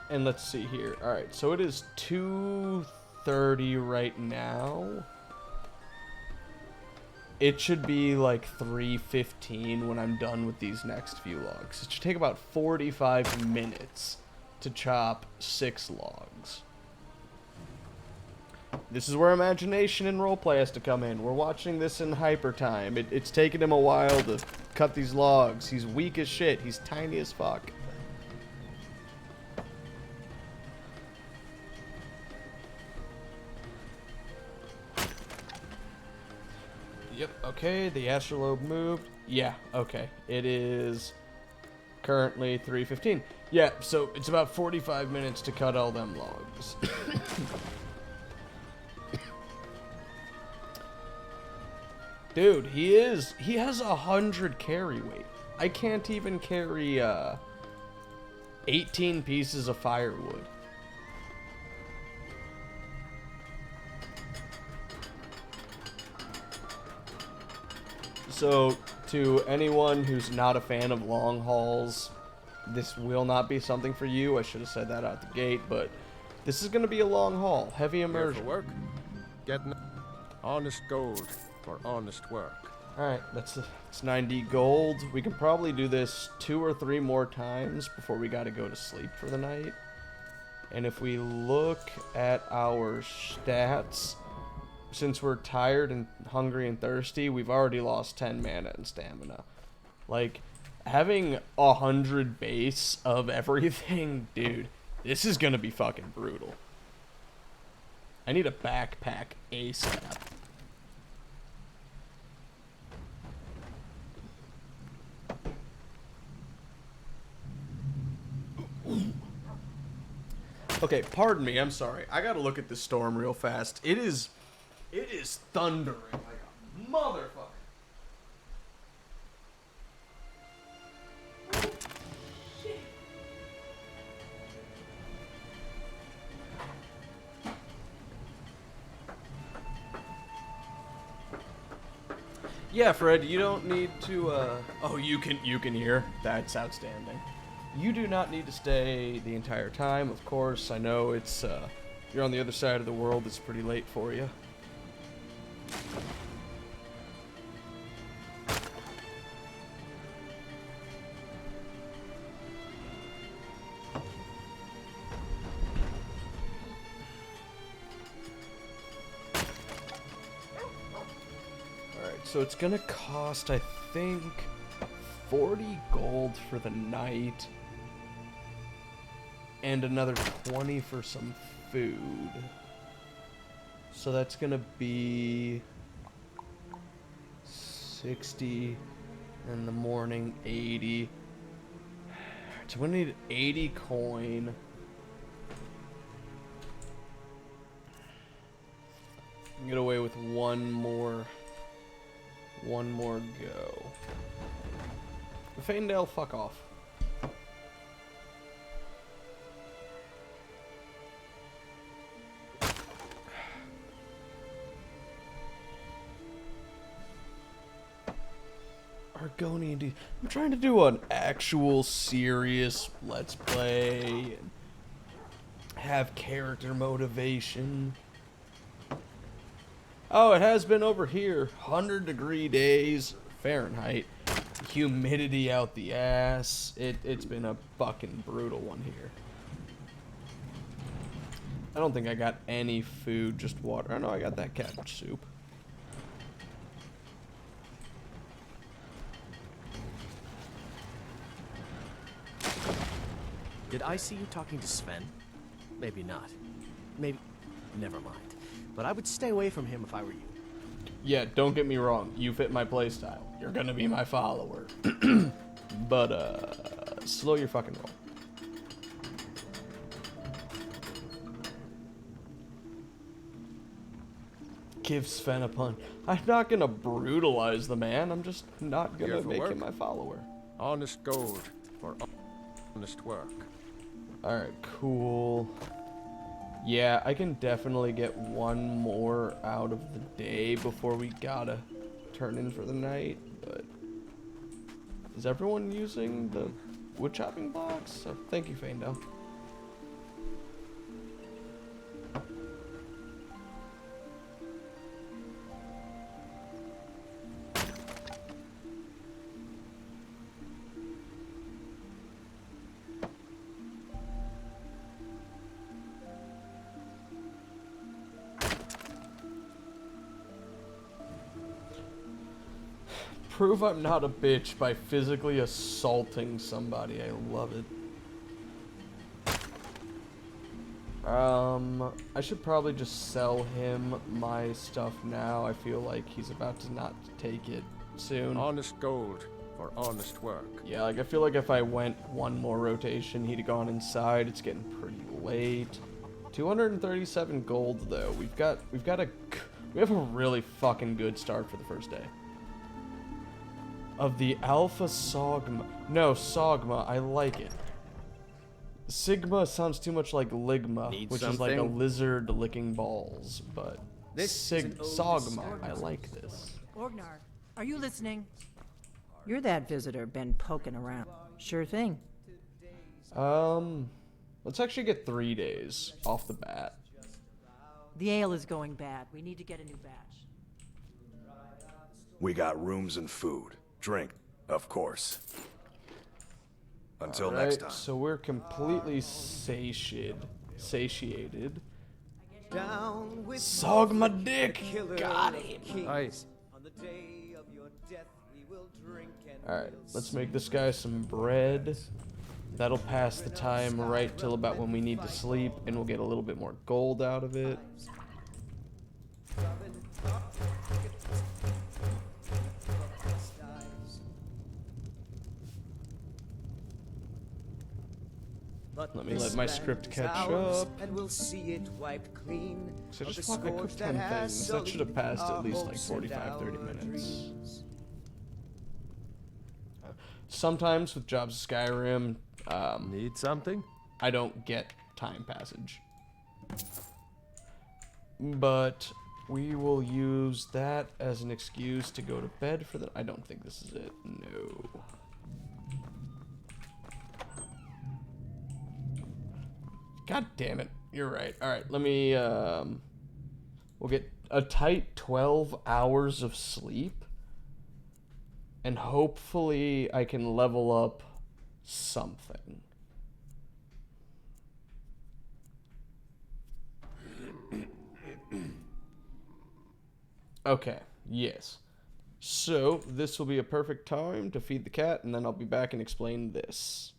And let's see here. Alright, so it is 2:30 right now. It should be like 3:15 when I'm done with these next few logs. It should take about 45 minutes to chop 6 logs. This is where imagination and roleplay has to come in. We're watching this in hyper time. It's taken him a while to cut these logs. He's weak as shit. He's tiny as fuck. Yep, okay, the astrolabe moved. Yeah, okay. It is currently 3:15. Yeah, so it's about 45 minutes to cut all them logs. Dude, he has 100 carry weight. I can't even carry 18 pieces of firewood. So, to anyone who's not a fan of long hauls, this will not be something for you. I should have said that out the gate, but this is going to be a long haul. Heavy immersion. Here for work, getting honest gold for honest work. Alright, it's 90 gold. We can probably do this 2 or 3 more times before we gotta go to sleep for the night. And if we look at our stats, since we're tired and hungry and thirsty, we've already lost 10 mana and stamina. Like, having 100 base of everything, dude, this is gonna be fucking brutal. I need a backpack ASAP. Okay, pardon me, I'm sorry. I gotta look at this storm real fast. It is thundering like a motherfucker. Shit. Yeah, Fred, you don't need to, oh, you can hear? That's outstanding. You do not need to stay the entire time, of course. I know it's, you're on the other side of the world. It's pretty late for you. Alright, so it's gonna cost, I think, 40 gold for the night. And another 20 for some food. So that's gonna be 60 in the morning, 80. So we're gonna need 80 coin. Get away with one more go. Faendale, fuck off. Argonian dude. I'm trying to do an actual serious let's play and have character motivation. Oh, it has been over here. 100-degree days, Fahrenheit. Humidity out the ass. It's been a fucking brutal one here. I don't think I got any food, just water. I know I got that cabbage soup. Did I see you talking to Sven? Maybe not. Maybe... Never mind. But I would stay away from him if I were you. Yeah, don't get me wrong. You fit my playstyle. You're gonna be my follower. But, slow your fucking roll. Give Sven a pun. I'm not gonna brutalize the man. I'm just not gonna make him my follower. Honest gold for honest work. Alright, cool. Yeah, I can definitely get one more out of the day before we gotta turn in for the night, but... Is everyone using the wood chopping box? Oh, thank you, Faendal. Prove I'm not a bitch by physically assaulting somebody. I love it. I should probably just sell him my stuff now. I feel like he's about to not take it soon. Honest gold for honest work. Yeah, like I feel like if I went one more rotation, he'd have gone inside. It's getting pretty late. 237 gold though. We have a really fucking good start for the first day. Of the Alpha Sogma. No, Sogma. I like it. Sigma sounds too much like Ligma, which is like a lizard licking balls. But Sogma, I like this. Orgnar, are you listening? You're that visitor been poking around. Sure thing. Let's actually get 3 days off the bat. The ale is going bad. We need to get a new batch. We got rooms and food. Drink, of course. Until next time. So we're completely satiated. Sog my dick! Got him! Nice. Alright, let's make this guy some bread. That'll pass the time right till about when we need to sleep, and we'll get a little bit more gold out of it. Let me let my script catch up. And we'll see it wiped clean. So I cooked 10 things. That should have passed at least like 45-30 minutes. Sometimes with jobs of Skyrim, Need something? I don't get time passage. But we will use that as an excuse to go to bed for the... I don't think this is it. No. God damn it. You're right. Alright, let me, we'll get a tight 12 hours of sleep. And hopefully I can level up something. Okay, yes. So, this will be a perfect time to feed the cat, and then I'll be back and explain this.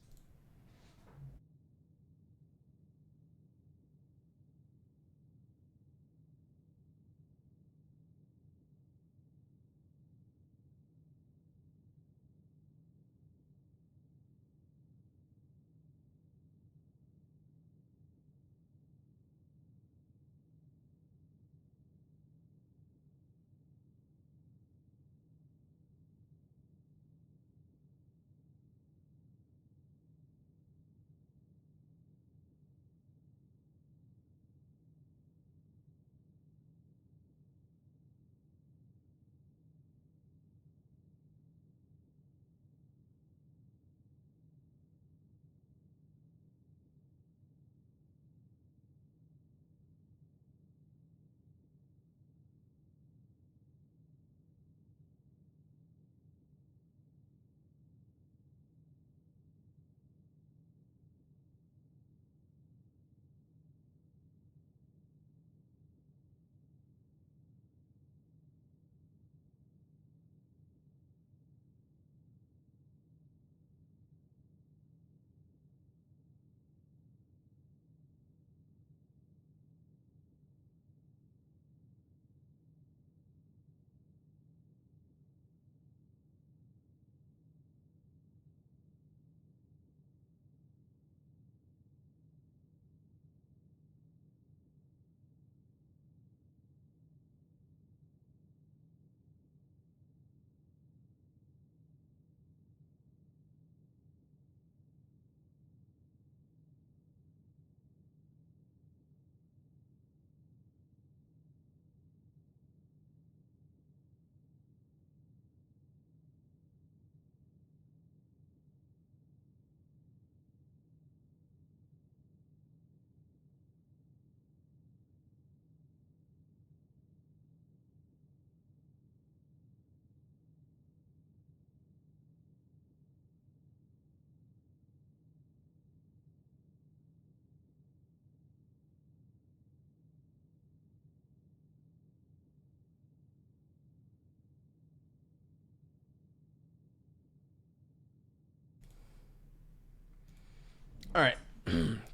Alright.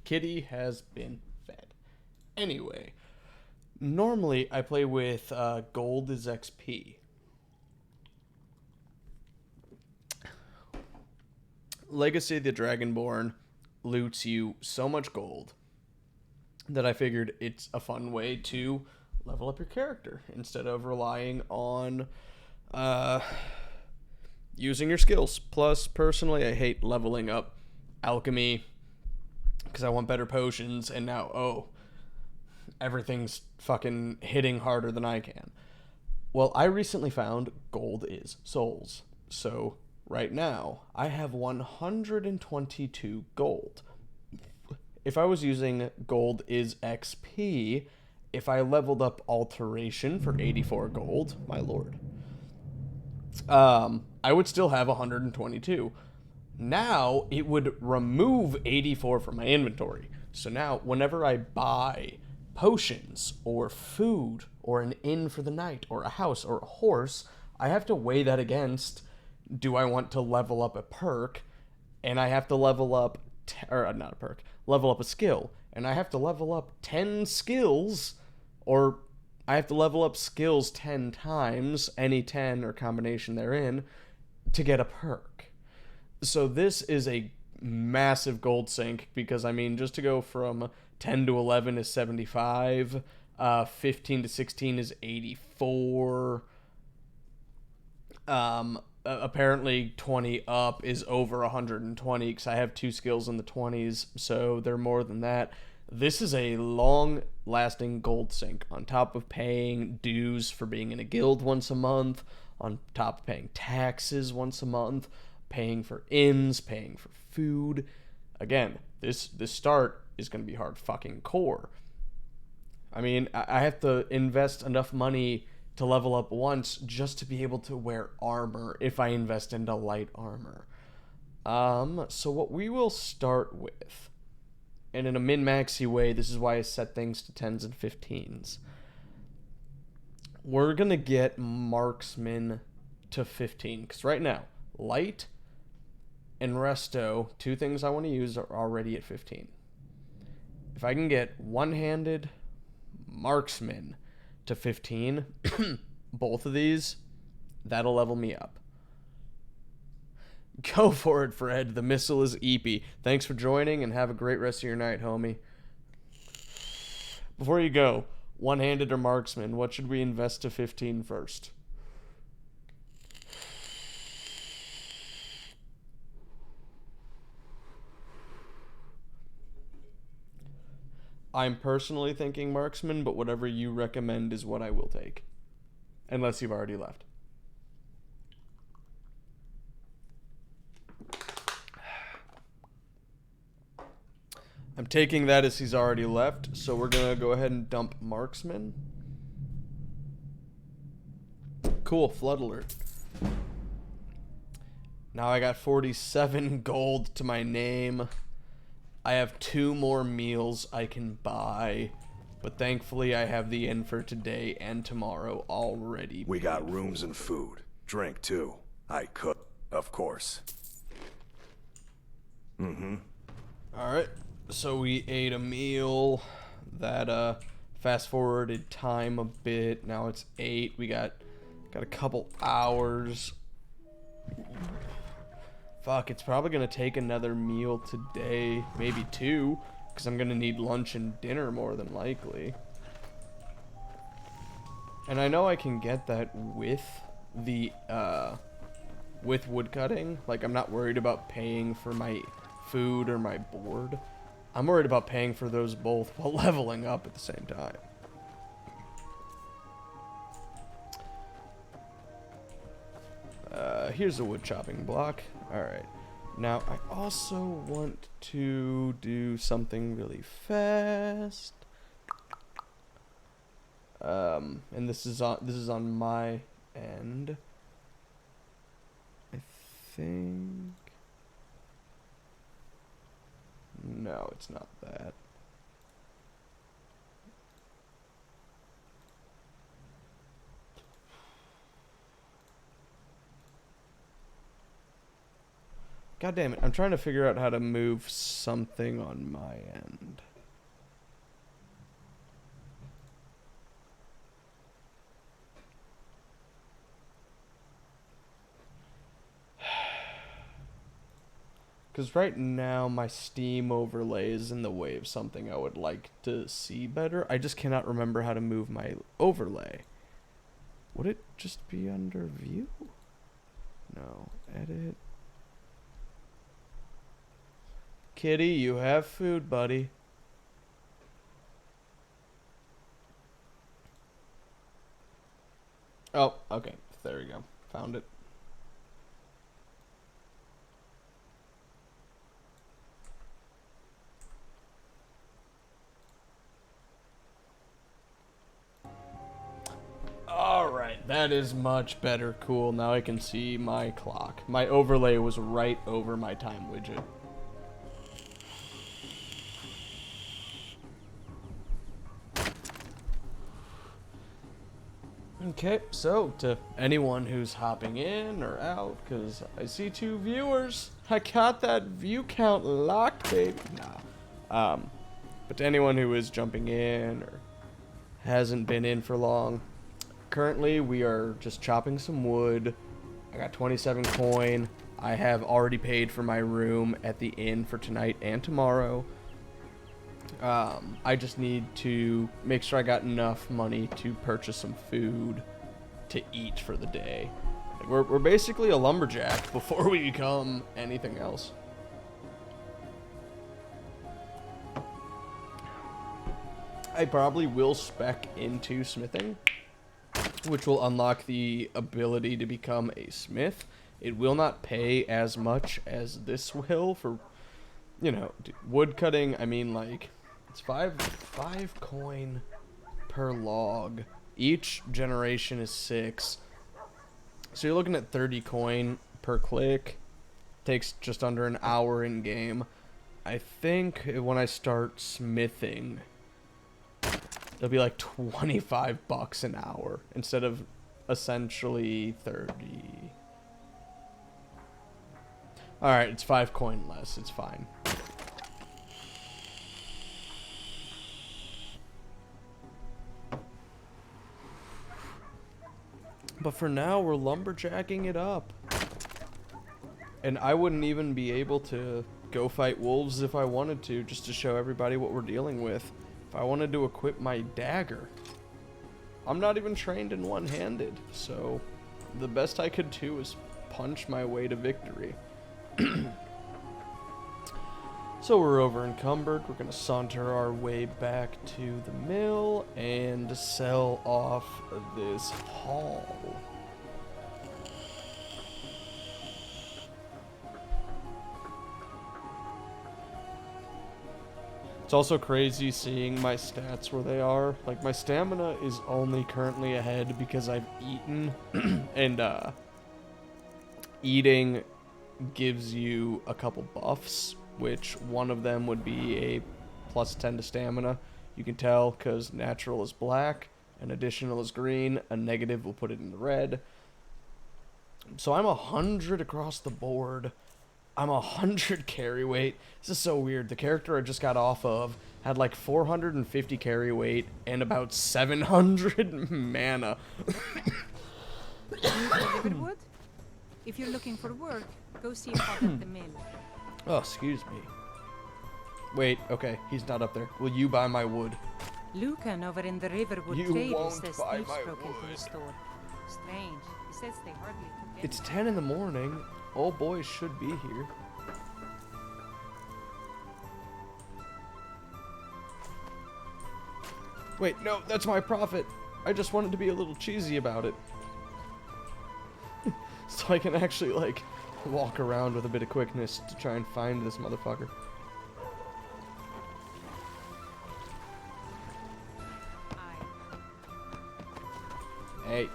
Kitty has been fed. Anyway. Normally, I play with gold is XP. Legacy of the Dragonborn loots you so much gold that I figured it's a fun way to level up your character instead of relying on using your skills. Plus, personally, I hate leveling up alchemy because I want better potions, and now, everything's fucking hitting harder than I can. Well, I recently found gold is souls. So, right now, I have 122 gold. If I was using gold is XP, if I leveled up alteration for 84 gold, my lord, I would still have 122. Now, it would remove 84 from my inventory. So now, whenever I buy potions or food or an inn for the night or a house or a horse, I have to weigh that against, do I want to level up a perk, and I have to level up not a perk, level up a skill, and I have to level up 10 skills, or I have to level up skills 10 times, any 10 or combination therein, to get a perk. So this is a massive gold sink, because I mean, just to go from 10 to 11 is 75, 15 to 16 is 84, apparently 20 up is over 120, because I have 2 skills in the 20s, so they're more than that. This is a long-lasting gold sink, on top of paying dues for being in a guild once a month, on top of paying taxes once a month, paying for inns, paying for food. Again, this start is going to be hard fucking core. I mean, I have to invest enough money to level up once just to be able to wear armor if I invest into light armor. So what we will start with, and in a min-maxy way, this is why I set things to 10s and 15s. We're going to get marksman to 15, because right now, light and resto, 2 things I want to use, are already at 15. If I can get one-handed marksman to 15, both of these, that'll level me up. Go for it, Fred. The missile is eepy. Thanks for joining, and have a great rest of your night, homie. Before you go, one-handed or marksman, what should we invest to 15 first? I'm personally thinking marksman, but whatever you recommend is what I will take. Unless you've already left. I'm taking that as he's already left, so we're going to go ahead and dump marksman. Cool, flood alert. Now I got 47 gold to my name. I have 2 more meals I can buy, but thankfully I have the inn for today and tomorrow already. We got rooms and food. Drink, too. I cook, of course. Alright, so we ate a meal. That, fast-forwarded time a bit. Now it's 8. We got a couple hours. Fuck, it's probably going to take another meal today, maybe 2, because I'm going to need lunch and dinner more than likely. And I know I can get that with the, with woodcutting. Like, I'm not worried about paying for my food or my board. I'm worried about paying for those both while leveling up at the same time. Here's a wood chopping block. Alright. Now, I also want to do something really fast. And this is on my end. I think. No, it's not that. God damn it. I'm trying to figure out how to move something on my end. Because right now my Steam overlay is in the way of something I would like to see better. I just cannot remember how to move my overlay. Would it just be under view? No. Edit. Kitty, you have food, buddy. Oh, okay. There we go. Found it. Alright, that is much better. Cool, now I can see my clock. My overlay was right over my time widget. Okay, so to anyone who's hopping in or out, because I see 2 viewers, I got that view count locked, baby. Nah. But to anyone who is jumping in or hasn't been in for long, currently we are just chopping some wood. I got 27 coin. I have already paid for my room at the inn for tonight and tomorrow. I just need to make sure I got enough money to purchase some food to eat for the day. We're basically a lumberjack before we become anything else. I probably will spec into smithing, which will unlock the ability to become a smith. It will not pay as much as this will for, you know, wood cutting. I mean, like, it's five coin per log. Each generation is 6. So you're looking at 30 coin per click. Takes just under an hour in game. I think when I start smithing, it'll be like 25 bucks an hour instead of essentially 30. Alright, it's 5 coin less. It's fine. But for now, we're lumberjacking it up. And I wouldn't even be able to go fight wolves if I wanted to, just to show everybody what we're dealing with. If I wanted to equip my dagger. I'm not even trained in one-handed, so the best I could do is punch my way to victory. So we're over encumbered. We're gonna saunter our way back to the mill and sell off this haul. It's also crazy seeing my stats where they are. Like, my stamina is only currently ahead because I've eaten, and eating gives you a couple buffs, which one of them would be a plus 10 to stamina. You can tell because natural is black, an additional is green, a negative will put it in the red. So I'm 100 across the board. I'm 100 carry weight. This is so weird. The character I just got off of had like 450 carry weight and about 700 mana. Riverwood? If you're looking for work, go see Pop at the mill. Oh, excuse me. Wait, okay, he's not up there. Will you buy my wood? Lucan over in the Riverwood You Traders won't says buy thieves my broke into wood. the store. Strange. He says they hardly took any. It's 10 in the morning. Old boys should be here. Wait, no, that's my profit. I just wanted to be a little cheesy about it. So I can actually, like, walk around with a bit of quickness to try and find this motherfucker. Hey.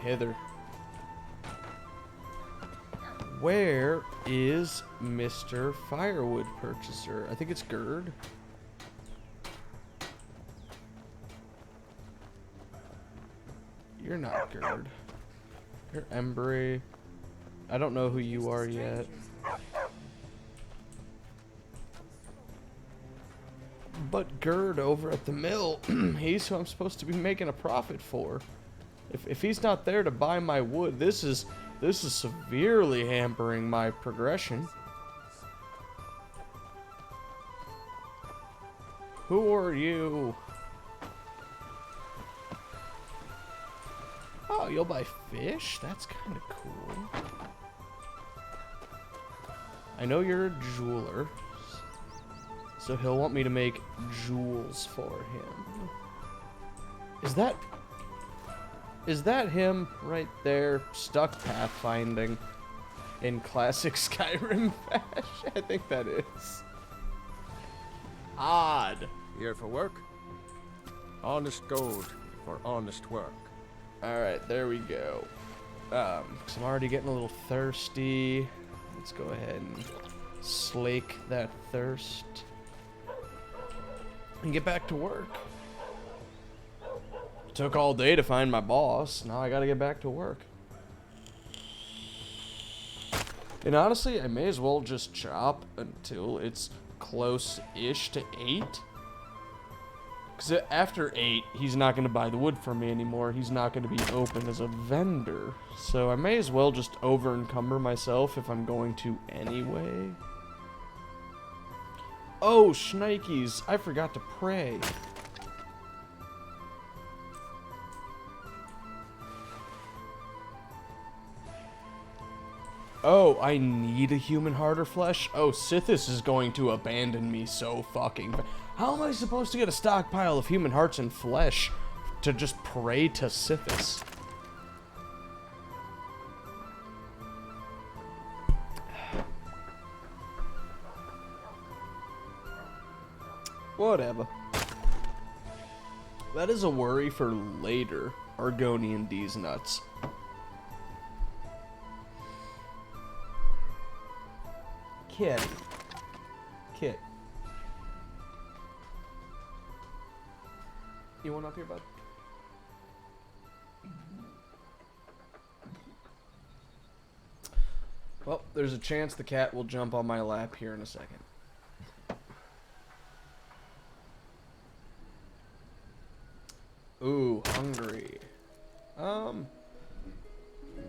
Hither. Where is Mr. Firewood Purchaser? I think it's Gerd. You're not Gerd. You're Embry. I don't know who you are yet. but Gerd over at the mill. He's who I'm supposed to be making a profit for. If he's not there to buy my wood, this is severely hampering my progression. Who are you? Oh, you'll buy fish? That's kind of cool. I know you're a jeweler, so he'll want me to make jewels for him. Is that him right there, stuck pathfinding in classic Skyrim fashion? I think that is. Odd. Here for work? Honest gold for honest work. Alright, there we go. 'Cause I'm already getting a little thirsty. Let's go ahead and slake that thirst. And get back to work. Took all day to find my boss. Now I gotta get back to work. And honestly, I may as well just chop until it's close-ish to 8. Because after 8, he's not going to buy the wood from me anymore. He's not going to be open as a vendor. So I may as well just over-encumber myself if I'm going to anyway. Oh, shnikes. I forgot to pray. Oh, I need a human heart or flesh? Oh, Sithis is going to abandon me so fucking How am I supposed to get a stockpile of human hearts and flesh to just pray to Sithis? Whatever. That is a worry for later, Argonian D's nuts. Kit. You want up here, bud? Well, there's a chance the cat will jump on my lap here in a second. Ooh, hungry. I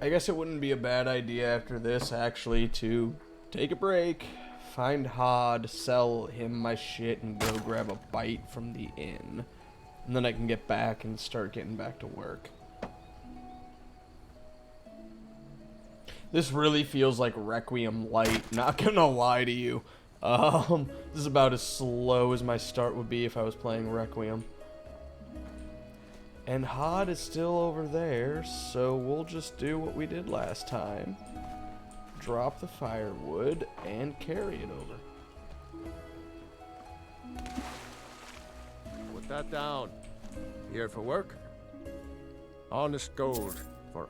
guess it wouldn't be a bad idea after this, actually, to take a break, find Hod, sell him my shit, and go grab a bite from the inn. And then I can get back and start getting back to work. This really feels like Requiem Light, not gonna lie to you. This is about as slow as my start would be if I was playing Requiem. And Hod is still over there, so we'll just do what we did last time. Drop the firewood and carry it over. Put that down. Here for work? Honest gold for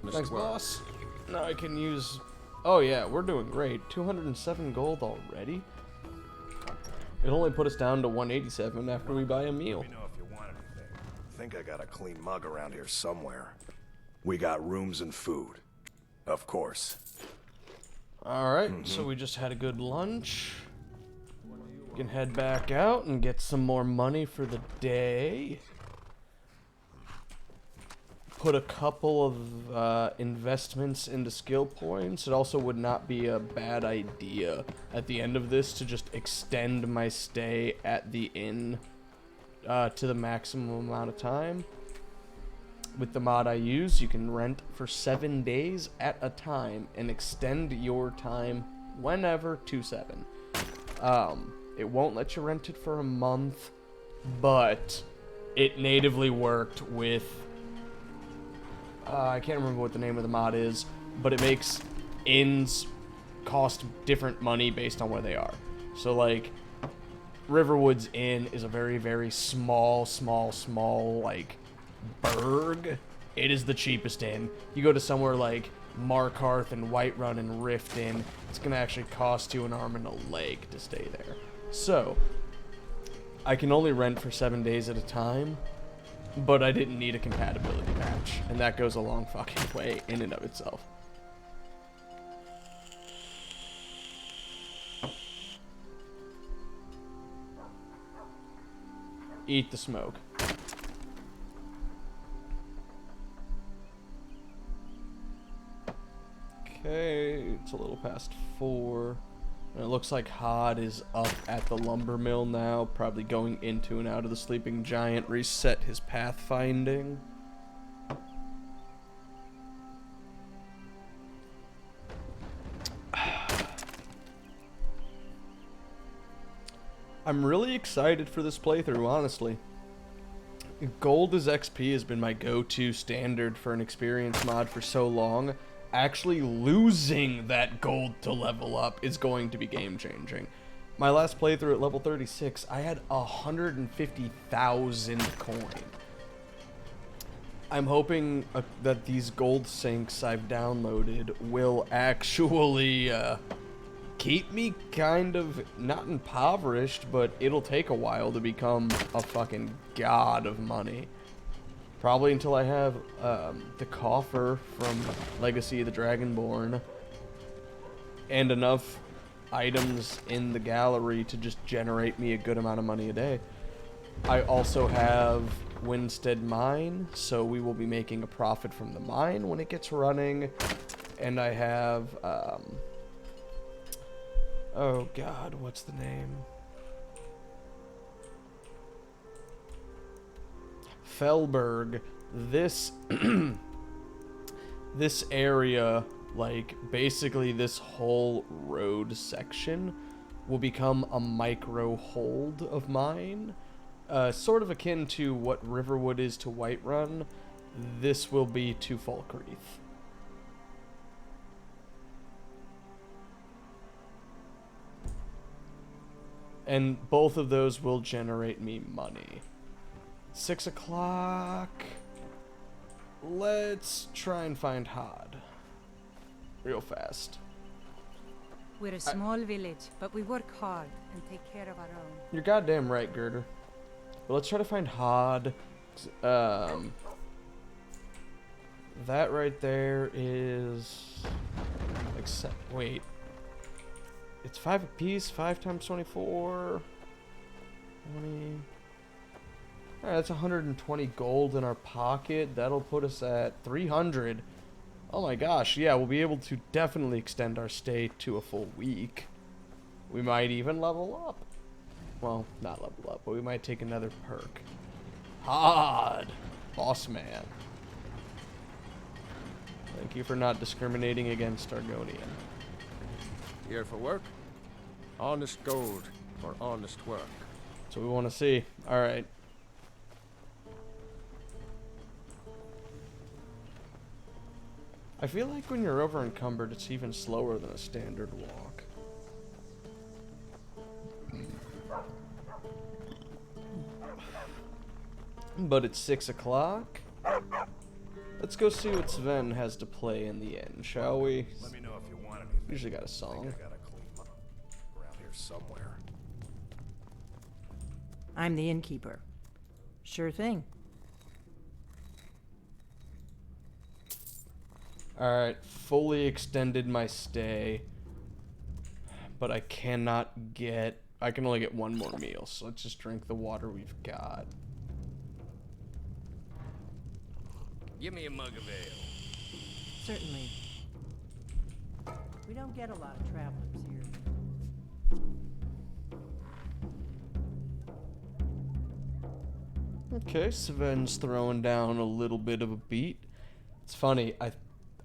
honest Thanks, work. boss. Now I can use... Oh yeah, we're doing great. 207 gold already? It only put us down to 187 after we buy a meal. Let me know if you want anything. I think I got a clean mug around here somewhere. We got rooms and food. Of course. Alright, so we just had a good lunch. We can head back out and get some more money for the day. Put a couple of investments into skill points. It also would not be a bad idea at the end of this to just extend my stay at the inn to the maximum amount of time. With the mod I use, you can rent for 7 days at a time and extend your time whenever to 7. It won't let you rent it for a month, but it natively worked with... I can't remember what the name of the mod is, but it makes inns cost different money based on where they are. So, like, Riverwood's Inn is a very, very small, like, burg. It is the cheapest inn. You go to somewhere like Markarth and Whiterun and Rift Inn, it's gonna actually cost you an arm and a leg to stay there. So I can only rent for 7 days at a time, but I didn't need a compatibility patch, and that goes a long fucking way in and of itself. Eat the smoke. Okay, it's a little past 4. And it looks like Hod is up at the lumber mill now, probably going into and out of the sleeping giant, reset his pathfinding. I'm really excited for this playthrough, honestly. Gold as XP has been my go-to standard for an experience mod for so long. Actually losing that gold to level up is going to be game-changing. My last playthrough at level 36, I had 150,000 coin. I'm hoping that these gold sinks I've downloaded will actually keep me kind of, not impoverished, but it'll take a while to become a fucking god of money. Probably until I have the coffer from Legacy of the Dragonborn and enough items in the gallery to just generate me a good amount of money a day. I also have Winstead Mine, so we will be making a profit from the mine when it gets running. And I have, oh god, what's the name? Fellberg. This this area, like basically this whole road section, will become a micro hold of mine, sort of akin to what Riverwood is to Whiterun. This will be to Falkreath. And both of those will generate me money. 6 o'clock. Let's try and find Hod. Real fast. We're a small village, but we work hard and take care of our own. You're goddamn right, Girder. But let's try to find Hod. That right there is... wait. It's 5 apiece, 5 times 24... 20... Alright, that's 120 gold in our pocket. That'll put us at 300. Oh my gosh, yeah, we'll be able to definitely extend our stay to a full week. We might even level up. Well, not level up, but we might take another perk. Hod! Boss man. Thank you for not discriminating against Argonian. Here for work? Honest gold for honest work. That's what we want to see. Alright. I feel like when you're over encumbered, it's even slower than a standard walk. But it's 6 o'clock. Let's go see what Sven has to play in the end, shall we? Let me know if you want anything. Usually got a I song. think I got a clean mug around here somewhere. I'm the innkeeper. Sure thing. Alright, fully extended my stay. But I cannot get... I can only get one more meal, so let's just drink the water we've got. Give me a mug of ale. Certainly. We don't get a lot of travelers here. Okay, Sven's throwing down a little bit of a beat. It's funny,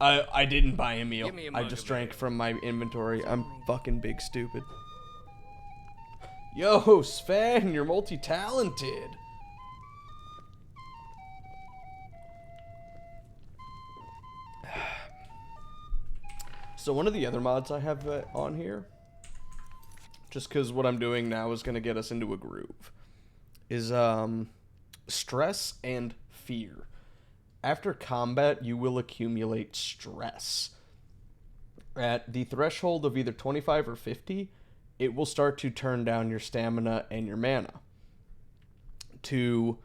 I didn't buy a meal. Give me a I mug just of drank ale. from my inventory. I'm fucking big stupid. Yo, Sven, you're multi-talented. So one of the other mods I have on here, just because what I'm doing now is going to get us into a groove, is stress and fear. After combat, you will accumulate stress. At the threshold of either 25 or 50, it will start to turn down your stamina and your mana. To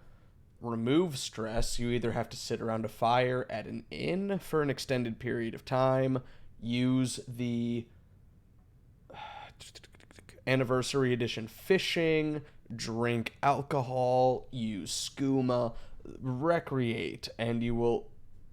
remove stress, you either have to sit around a fire at an inn for an extended period of time, use the anniversary edition fishing, drink alcohol, use skooma, recreate, and you will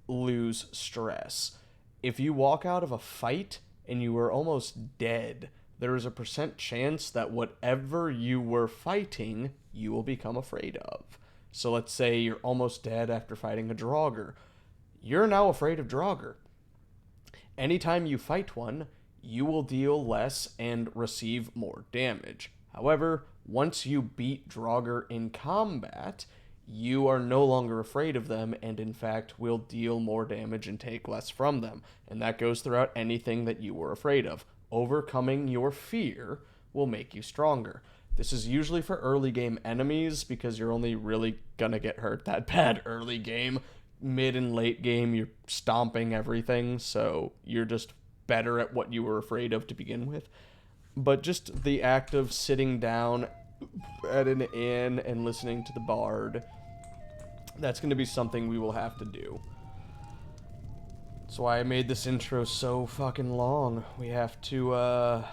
lose stress. If you walk out of a fight and you are almost dead, there is a % chance that whatever you were fighting, you will become afraid of. So let's say you're almost dead after fighting a Draugr. You're now afraid of Draugr. Anytime you fight one, you will deal less and receive more damage. However, once you beat Draugr in combat, you are no longer afraid of them and in fact will deal more damage and take less from them. And that goes throughout anything that you were afraid of. Overcoming your fear will make you stronger. This is usually for early game enemies because you're only really gonna get hurt that bad early game. Mid and late game, you're stomping everything, so you're just better at what you were afraid of to begin with. But just the act of sitting down at an inn and listening to the bard, that's going to be something we will have to do. That's why I made this intro so fucking long. We have to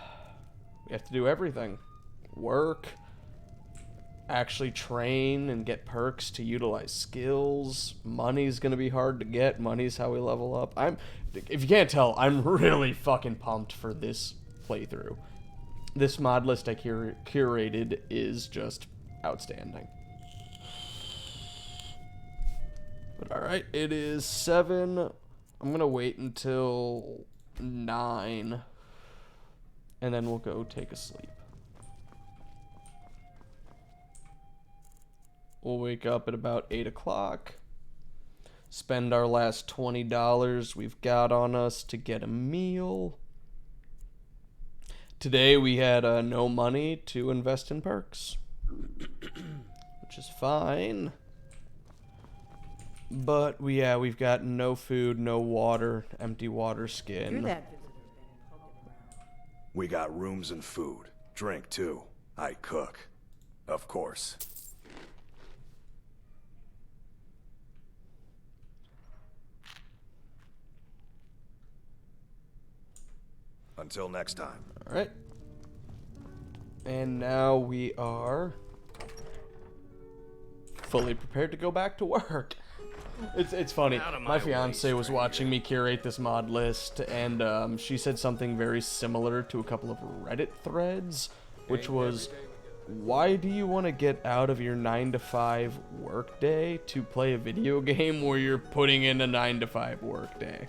do everything. Work, actually train and get perks to utilize skills. Money's going to be hard to get. Money's how we level up. If you can't tell, I'm really fucking pumped for this playthrough. This mod list I curated is just outstanding. But alright, it is 7. I'm going to wait until 9. And then we'll go take a sleep. We'll wake up at about 8 o'clock. Spend our last $20 we've got on us to get a meal. Today we had no money to invest in perks, which is fine. But we've got no food, no water, empty water skin. You're that visitor been poking around. We got rooms and food. Drink, too. I cook. Of course. Until next time. Alright. And now we are fully prepared to go back to work. It's funny. My fiance was watching me curate this mod list, and she said something very similar to a couple of Reddit threads, which was, why do you want to get out of your 9-to-5 workday to play a video game where you're putting in a 9-to-5 workday?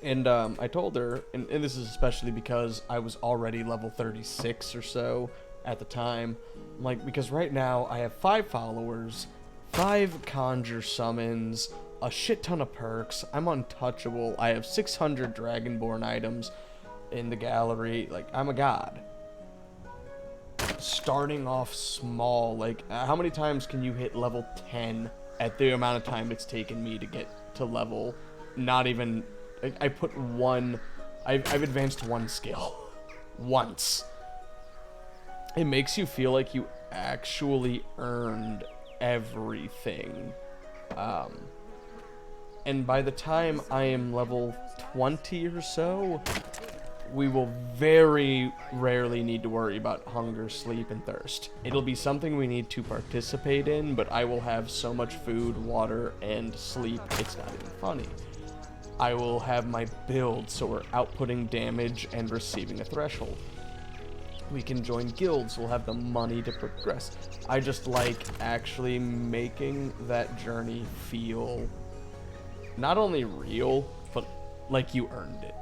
And I told her, and this is especially because I was already level 36 or so at the time, like, because right now I have 5 followers, 5 conjure summons, a shit ton of perks, I'm untouchable, I have 600 Dragonborn items in the gallery, like, I'm a god. Starting off small, like, how many times can you hit level 10 at the amount of time it's taken me to get to level, not even... I put one... I've advanced 1 skill. Once. It makes you feel like you actually earned everything. And by the time I am level 20 or so, we will very rarely need to worry about hunger, sleep, and thirst. It'll be something we need to participate in, but I will have so much food, water, and sleep, it's not even funny. I will have my build, so we're outputting damage and receiving a threshold. We can join guilds, we'll have the money to progress. I just like actually making that journey feel not only real, but like you earned it.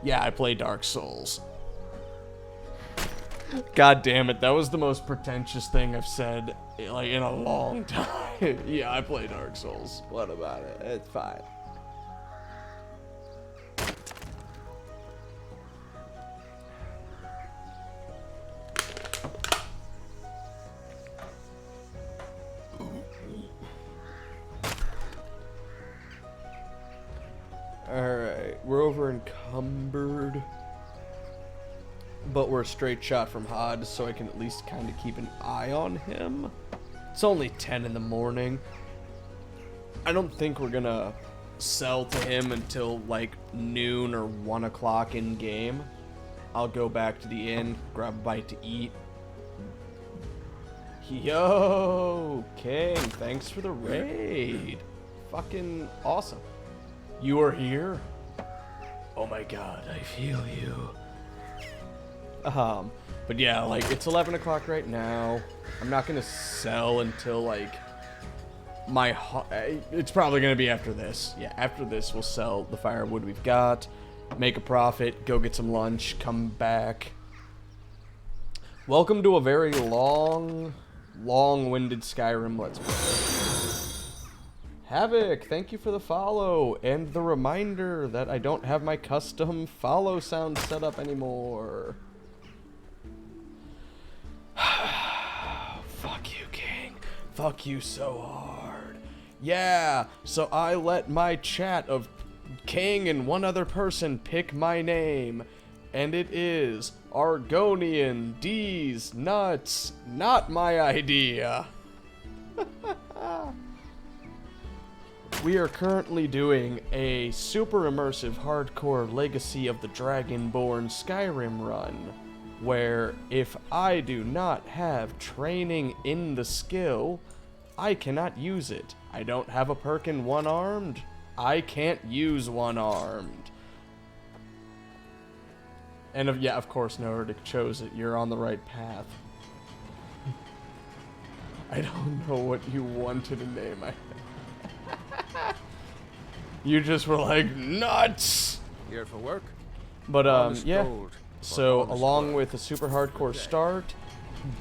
Yeah, I play Dark Souls. God damn it, that was the most pretentious thing I've said like in a long time. Yeah, I play Dark Souls. What about it? It's fine. Alright, we're over encumbered. But we're a straight shot from Hod, so I can at least kind of keep an eye on him. It's only 10 in the morning. I don't think we're gonna sell to him until like noon or 1 o'clock in game. I'll go back to the inn, grab a bite to eat. Yo, King, thanks for the raid. Fucking awesome. You are here? Oh my god, I feel you. But yeah, like, it's 11 o'clock right now. I'm not gonna sell until, like, it's probably gonna be after this. Yeah, after this, we'll sell the firewood we've got, make a profit, go get some lunch, come back. Welcome to a very long-winded Skyrim Let's Play. Havoc, thank you for the follow, and the reminder that I don't have my custom follow sound set up anymore. Fuck you, King. Fuck you so hard. Yeah, so I let my chat of King and one other person pick my name, and it is Argonian D's Nuts. Not my idea. We are currently doing a super immersive hardcore Legacy of the Dragonborn Skyrim run, where if I do not have training in the skill, I cannot use it. I don't have a perk in one-armed, I can't use one-armed. And yeah, of course, Nordic chose it. You're on the right path. I don't know what you wanted to name. You just were like, nuts! Here for work? But, Honest yeah. gold for So, honest along work. with a super hardcore start,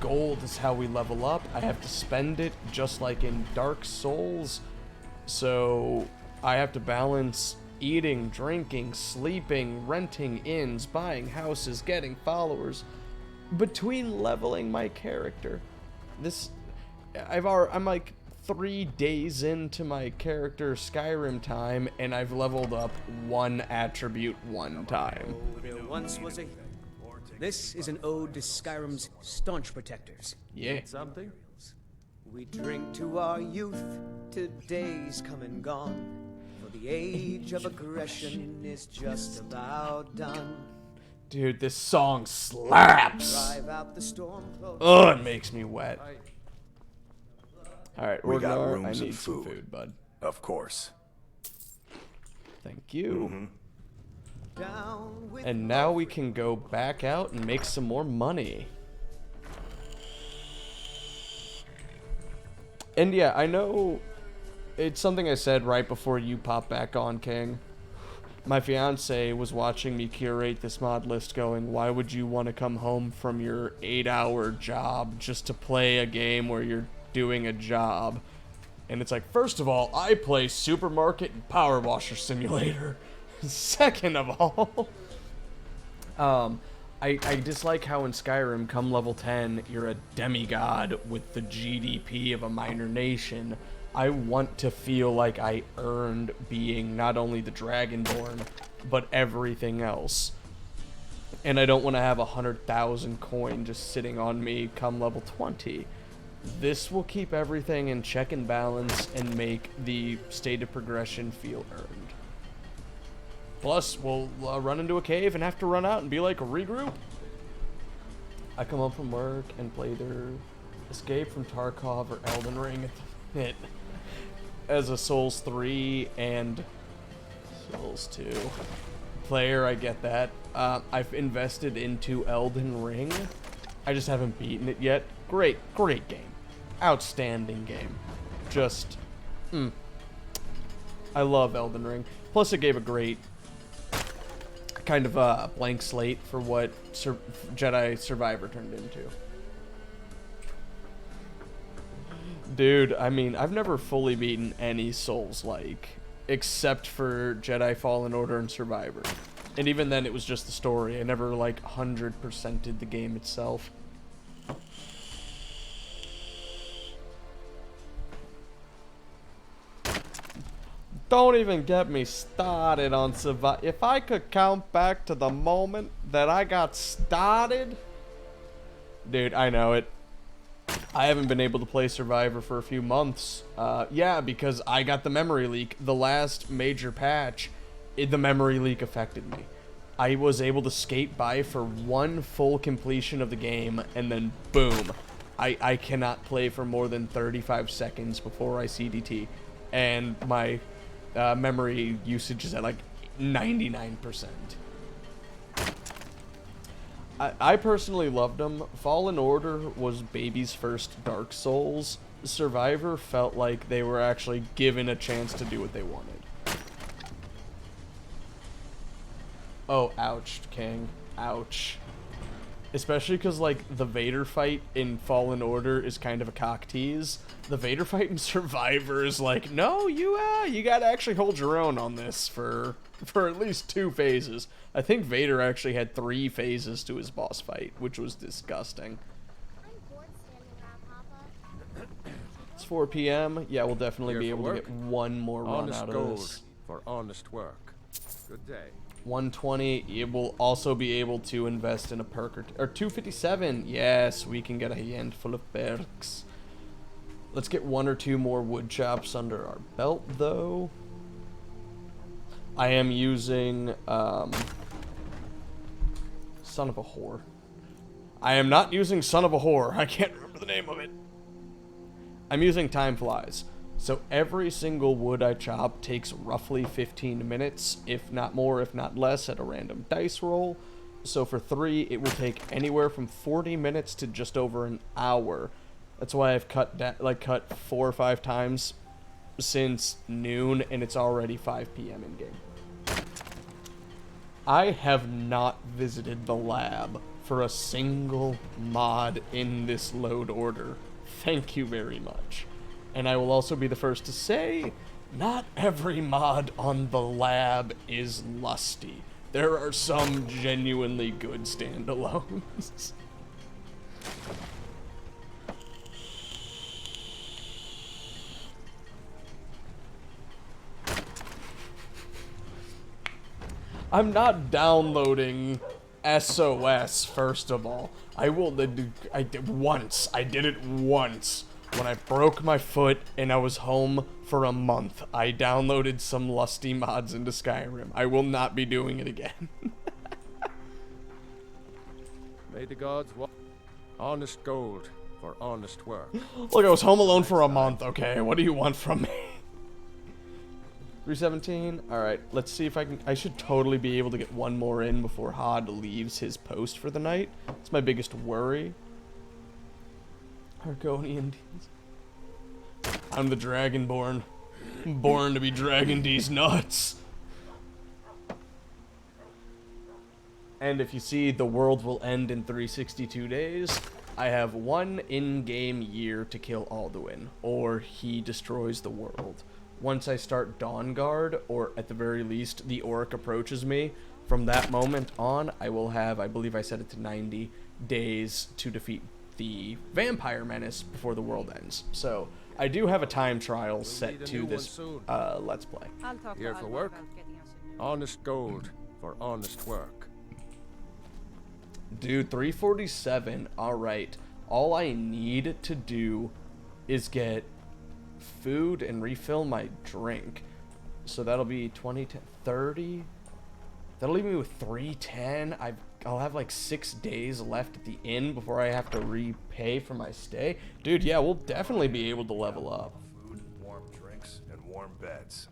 gold is how we level up. I have to spend it just like in Dark Souls. So, I have to balance eating, drinking, sleeping, renting inns, buying houses, getting followers, between leveling my character. I'm like 3 days into my character Skyrim time, and I've leveled up one attribute one time. There once was a... This is an ode to Skyrim's staunch protectors. Yeah. Something? We drink to our youth, to days come and gone. For the age of aggression is just about done. Dude, this song slaps! Drive out the storm clouds. Ugh, it makes me wet. Alright, We got Orgnar, rooms I and need some food. food, bud. Of course. Thank you. Down with And now we can go back out and make some more money. And yeah, I know it's something I said right before you popped back on, King. My fiance was watching me curate this mod list going, why would you want to come home from your 8-hour job just to play a game where you're doing a job? And it's like, first of all, I play Supermarket and Power Washer Simulator. Second of all, I dislike how in Skyrim, come level 10, you're a demigod with the GDP of a minor nation. I want to feel like I earned being not only the Dragonborn, but everything else. And I don't want to have 100,000 coin just sitting on me come level 20. This will keep everything in check and balance and make the state of progression feel earned. Plus, we'll run into a cave and have to run out and be like, regroup. I come home from work and play either Escape from Tarkov or Elden Ring at the as a Souls 3 and Souls 2 player. I get that. I've invested into Elden Ring. I just haven't beaten it yet. Great game. Outstanding game. Just, I love Elden Ring. Plus, it gave a great kind of a blank slate for what Jedi Survivor turned into. Dude, I mean, I've never fully beaten any Souls-like, except for Jedi Fallen Order and Survivor. And even then, it was just the story. I never, like, 100%ed the game itself. Don't even get me started on Survivor. If I could count back to the moment that I got started... Dude, I know it. I haven't been able to play Survivor for a few months. Yeah, because I got the memory leak. The last major patch, the memory leak affected me. I was able to skate by for one full completion of the game, and then boom. I cannot play for more than 35 seconds before I CDT. And my memory usage is at like 99%. I personally loved them. Fallen Order was baby's first Dark Souls. Survivor felt like they were actually given a chance to do what they wanted. Oh, ouch, King. Ouch. Especially because, like, the Vader fight in Fallen Order is kind of a cock tease. The Vader fight in Survivor is like, no, you gotta actually hold your own on this for at least 2 phases. I think Vader actually had 3 phases to his boss fight, which was disgusting. It's 4 p.m. Yeah, we'll definitely be able to get one more run out of this. For honest work. Good day. 120. It will also be able to invest in a perk or 257. Yes, we can get a handful of perks. Let's get 1 or 2 more wood chops under our belt, though. I am using, Son of a Whore. I am not using Son of a Whore. I can't remember the name of it. I'm using Time Flies. So every single wood I chop takes roughly 15 minutes, if not more, if not less, at a random dice roll. So for 3, it will take anywhere from 40 minutes to just over an hour. That's why I've cut 4 or 5 times since noon, and it's already 5 p.m. in game. I have not visited the lab for a single mod in this load order. Thank you very much. And I will also be the first to say, not every mod on the lab is lusty. There are some genuinely good standalones. I'm not downloading SOS, first of all. I did it once. When I broke my foot and I was home for a month, I downloaded some lusty mods into Skyrim. I will not be doing it again. May the gods honest gold for honest work. Look, I was home alone for a month, okay? What do you want from me? 317. Alright, let's see if I can... I should totally be able to get 1 more in before Hod leaves his post for the night. It's my biggest worry. Argonian D's. I'm the Dragonborn. Born to be dragging these nuts. And if you see, the world will end in 362 days. I have 1 in-game year to kill Alduin, or he destroys the world. Once I start Dawnguard, or at the very least, the Orc approaches me, from that moment on, I will have, I believe I set it to 90 days to defeat the Vampire Menace before the world ends. So, I do have a time trial set to this Let's Play. I'll talk Here to for Alvar work? about getting us a new Honest gold for honest work. Dude, 347, alright. All I need to do is get food and refill my drink. So that'll be 20 to 30. That'll leave me with 310. I'll have like 6 days left at the inn before I have to repay for my stay. Dude, yeah, we'll definitely be able to level up. Food, warm drinks, and warm beds.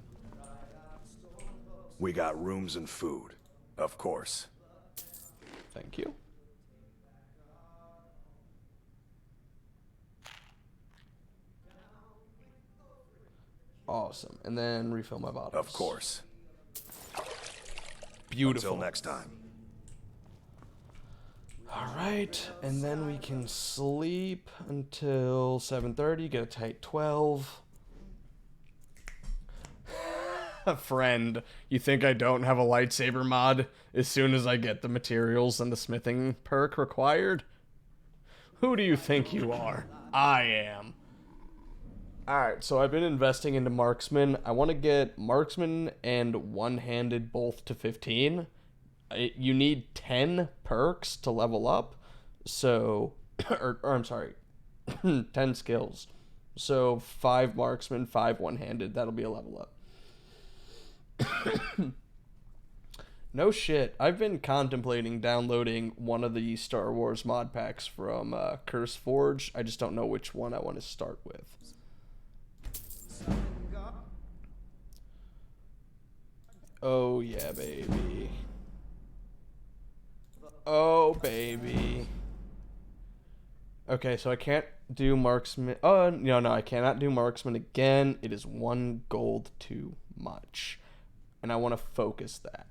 We got rooms and food, of course. Thank you. Awesome. And then refill my bottles. Of course. Beautiful. Until next time. Alright, and then we can sleep until 7:30, get a tight 12. Friend, you think I don't have a lightsaber mod as soon as I get the materials and the smithing perk required? Who do you think you are? I am. Alright, so I've been investing into Marksman. I want to get Marksman and One-Handed both to 15. You need 10 perks to level up. So, or I'm sorry, 10 skills. So 5 marksman, 5 one-handed. That'll be a level up. No shit. I've been contemplating downloading one of the Star Wars mod packs from Curse Forge. I just don't know which one I want to start with. Oh yeah, baby. Oh baby. Okay, so I can't do marksman. Oh no, I cannot do marksman again. It is 1 gold too much, and I want to focus that.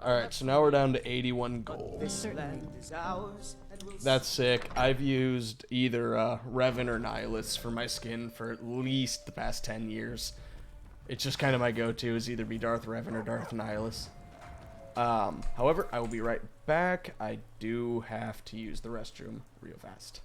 All right, so now we're down to 81 gold. This land is ours, and we'll That's sick. I've used either Revan or Nihilus for my skin for at least the past 10 years. It's just kind of my go-to is either be Darth Revan or Darth Nihilus. However, I will be right back. I do have to use the restroom real fast.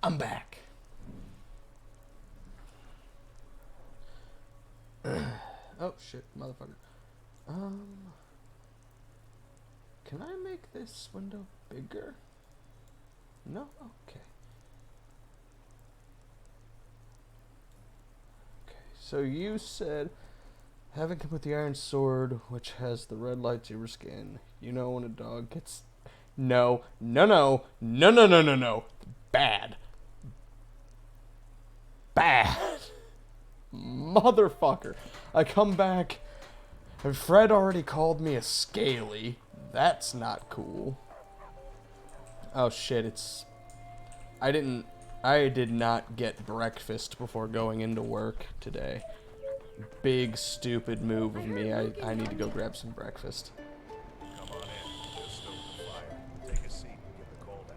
I'm back. Oh shit, motherfucker. Can I make this window bigger? No? Okay. Okay, so you said having come with the iron sword, which has the red lightsaber skin. You know when a dog gets... No. Bad. Motherfucker. I come back, and Fred already called me a scaly. That's not cool. Oh shit, it's... I did not get breakfast before going into work today. Big stupid move of me. I need to go grab some breakfast. Come on in. We'll stoke the fire. Take a seat and get the coal down.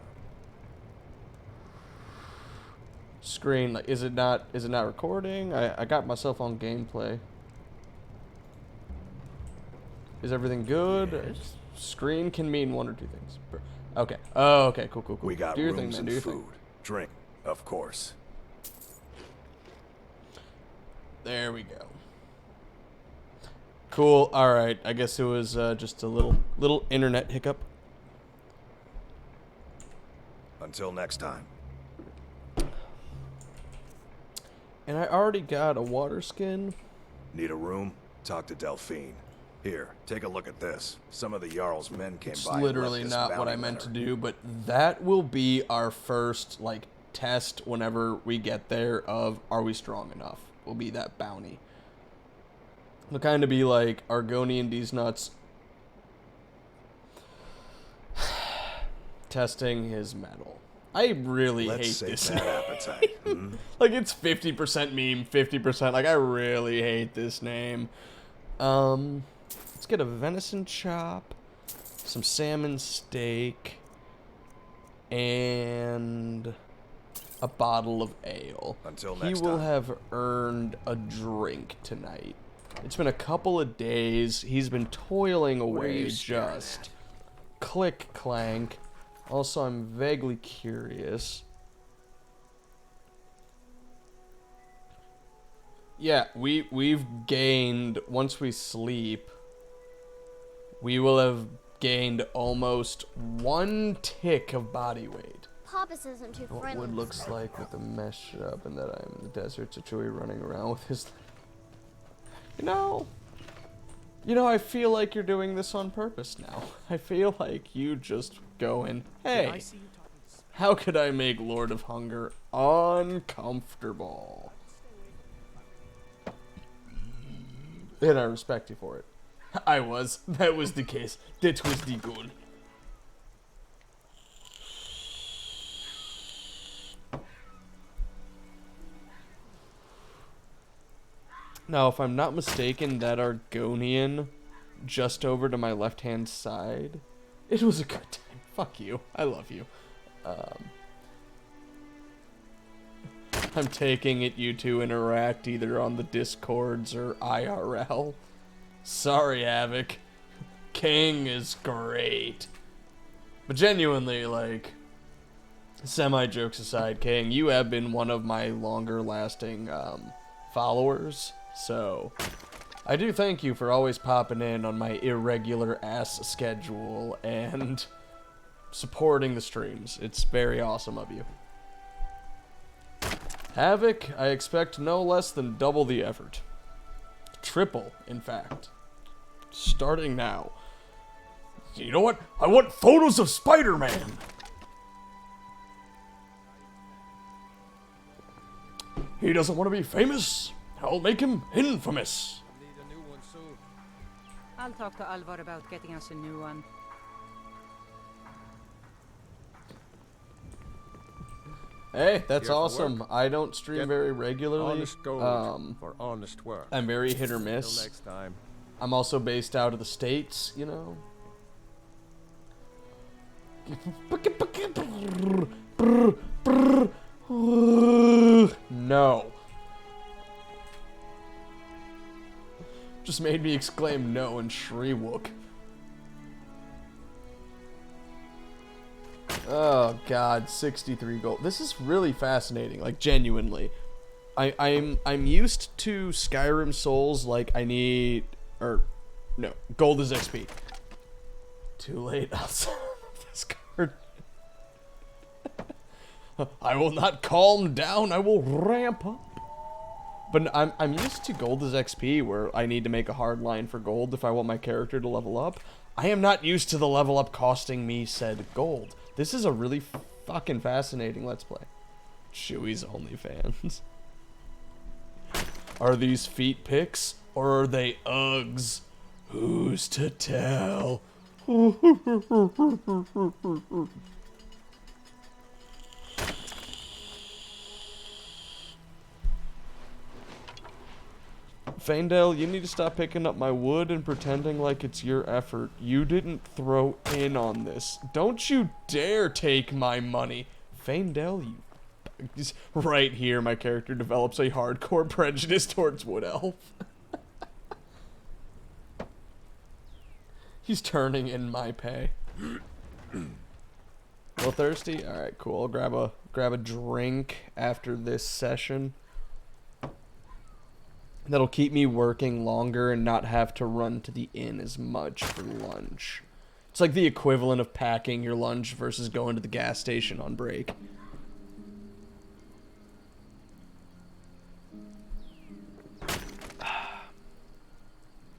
Screen, like, is it not recording? I got myself on gameplay. Is everything good? Yes. Screen can mean one or two things. Okay. Oh, okay. Cool. We got do your rooms thing, man. and Do your food, thing. drink, of course. There we go. Cool. All right. I guess it was just a little internet hiccup. Until next time. And I already got a water skin. Need a room? Talk to Delphine. Here, take a look at this. Some of the Jarl's men came It's by. and left literally this not what bounty I meant to letter. do, but that will be our first, like, test whenever we get there of are we strong enough. Will be that bounty. It'll kind of be like Argonian D's nuts testing his metal. I really Let's hate save this that name. appetite. Hmm? Like, it's 50% meme, 50%. Like, I really hate this name. Let's get a venison chop. some salmon steak, and a bottle of ale. Until He next will time. have earned a drink tonight. It's been a couple of days. He's been toiling away, you staring just click clank. Also, I'm vaguely curious. Yeah, we've gained, once we sleep, we will have gained almost 1 tick of body weight. Papas isn't too What friendly. wood looks like with the mesh up and that I'm in the desert, so Chewie running around with his... You know, I feel like you're doing this on purpose now. I feel like you just going, hey, I see you talking to Sven. how could I make Lord of Hunger uncomfortable? And I respect you for it. I was. That was the case. That was the goal. Now, if I'm not mistaken, that Argonian just over to my left-hand side, it was a good time. Fuck you. I love you. I'm taking it you two interact either on the Discords or IRL. Sorry, Havoc. King is great. But genuinely, like, semi-jokes aside, King, you have been one of my longer-lasting followers. So, I do thank you for always popping in on my irregular ass schedule and supporting the streams. It's very awesome of you. Havoc, I expect no less than double the effort. Triple, in fact. Starting now. You know what? I want photos of Spider-Man! He doesn't want to be famous. I'll make him infamous. Need a new one soon. I'll talk to Alvar about getting us a new one. Hey, that's Here for awesome. work. I don't stream Get very regularly. Honest gold for honest work. I'm very hit or Till miss. next time. I'm also based out of the States, you know. No. Just made me exclaim no and Shriwook. Oh god, 63 gold. This is really fascinating, like genuinely. I'm used to Skyrim Souls, like I need, or no, gold is XP. Too late. I'll sell this card. I will not calm down. I will ramp up. But I'm used to gold is XP, where I need to make a hard line for gold if I want my character to level up. I am not used to the level up costing me said gold. This is a really fucking fascinating Let's Play. Chewie's OnlyFans. Are these feet pics or are they Uggs? Who's to tell? Faendale, you need to stop picking up my wood and pretending like it's your effort. You didn't throw in on this. Don't you dare take my money. Faendale, you... Right here, my character develops a hardcore prejudice towards Wood Elf. He's turning in my pay. A little thirsty? Alright, cool. I'll grab a drink after this session. That'll keep me working longer and not have to run to the inn as much for lunch. It's like the equivalent of packing your lunch versus going to the gas station on break.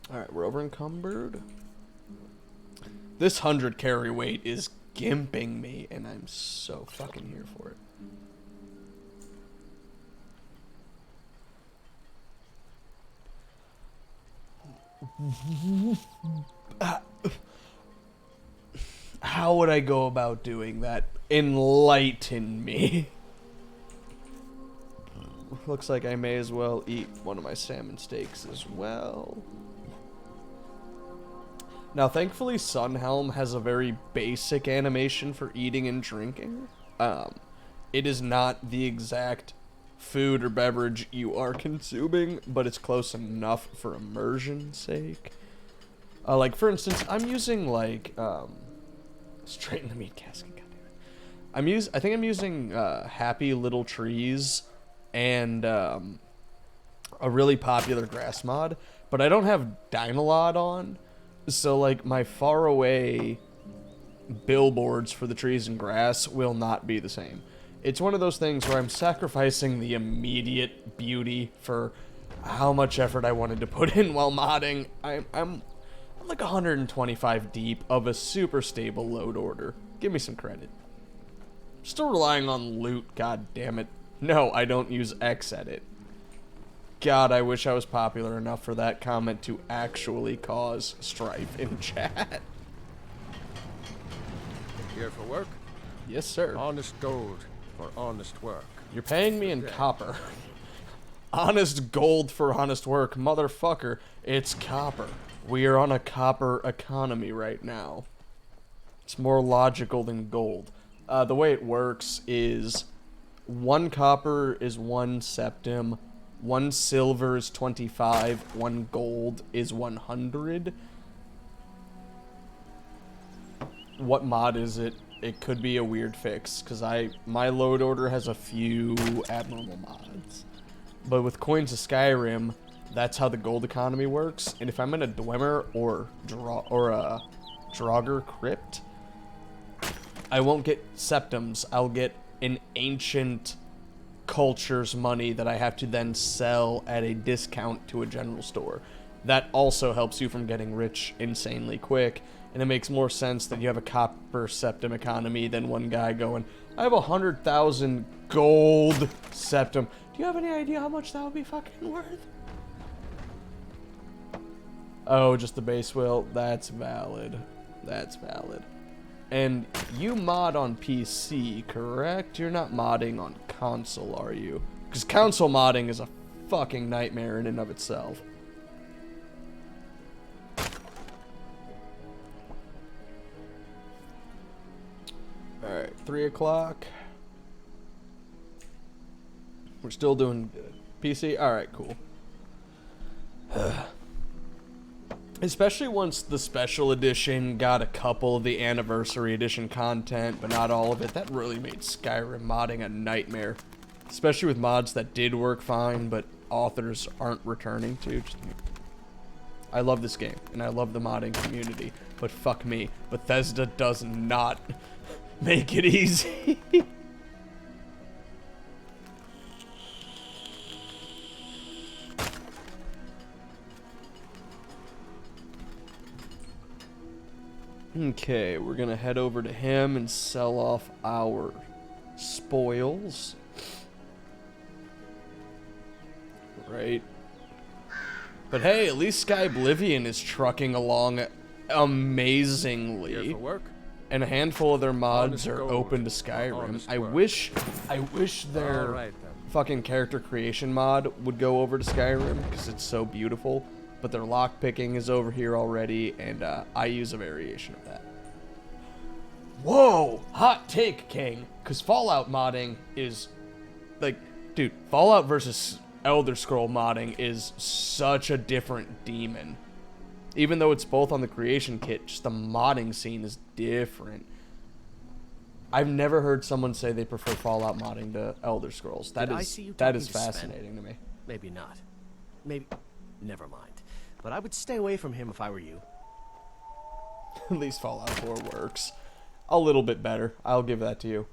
Alright, we're over encumbered. This 100 carry weight is gimping me, and I'm so fucking here for it. How would I go about doing that? Enlighten me. Looks like I may as well eat one of my salmon steaks as well. Now, thankfully, Sunhelm has a very basic animation for eating and drinking. It is not the exact food or beverage you are consuming, but it's close enough for immersion's sake. Like, for instance, I'm using, like, straighten the meat casket, goddammit. I think I'm using, Happy Little Trees and, a really popular grass mod, but I don't have Dynalod on, so, like, my faraway billboards for the trees and grass will not be the same. It's one of those things where I'm sacrificing the immediate beauty for how much effort I wanted to put in while modding. I'm like 125 deep of a super stable load order. Give me some credit. Still relying on loot, god damn it. No, I don't use Xedit. God, I wish I was popular enough for that comment to actually cause strife in chat. Here for work? Yes, sir. Honest gold for honest work. You're paying me in copper. Honest gold for honest work. Motherfucker, it's copper. We are on a copper economy right now. It's more logical than gold. The way it works is 1 copper is 1 septim, 1 silver is 25, 1 gold is 100. What mod is it? It could be a weird fix, because my load order has a few abnormal mods. But with Coins of Skyrim, that's how the gold economy works. And if I'm in a Dwemer or a Draugr crypt, I won't get septims. I'll get an ancient culture's money that I have to then sell at a discount to a general store. That also helps you from getting rich insanely quick. And it makes more sense that you have a copper septum economy than one guy going, I have 100,000 gold septum. Do you have any idea how much that would be fucking worth? Oh, just the base will. That's valid. That's valid. And you mod on PC, correct? You're not modding on console, are you? Because console modding is a fucking nightmare in and of itself. Alright, 3 o'clock. We're still doing good. PC? Alright, cool. Especially once the special edition got a couple of the anniversary edition content, but not all of it. That really made Skyrim modding a nightmare. Especially with mods that did work fine, but authors aren't returning to. I love this game, and I love the modding community, but fuck me. Bethesda does not make it easy. Okay, we're gonna head over to him and sell off our spoils. Right. But hey, at least Sky Oblivion is trucking along amazingly. Here for work? And a handful of their mods Honest are gold. open to Skyrim. Honest I work. wish their Alright then. fucking character creation mod would go over to Skyrim, because it's so beautiful. But their lockpicking is over here already, and I use a variation of that. Whoa! Hot take, King! Because Fallout modding is, like, dude, Fallout versus Elder Scroll modding is such a different demon. Even though it's both on the creation kit, just the modding scene is different. I've never heard someone say they prefer Fallout modding to Elder Scrolls. That is fascinating to me. Maybe not. Maybe... Never mind. But I would stay away from him if I were you. At least Fallout 4 works. A little bit better. I'll give that to you.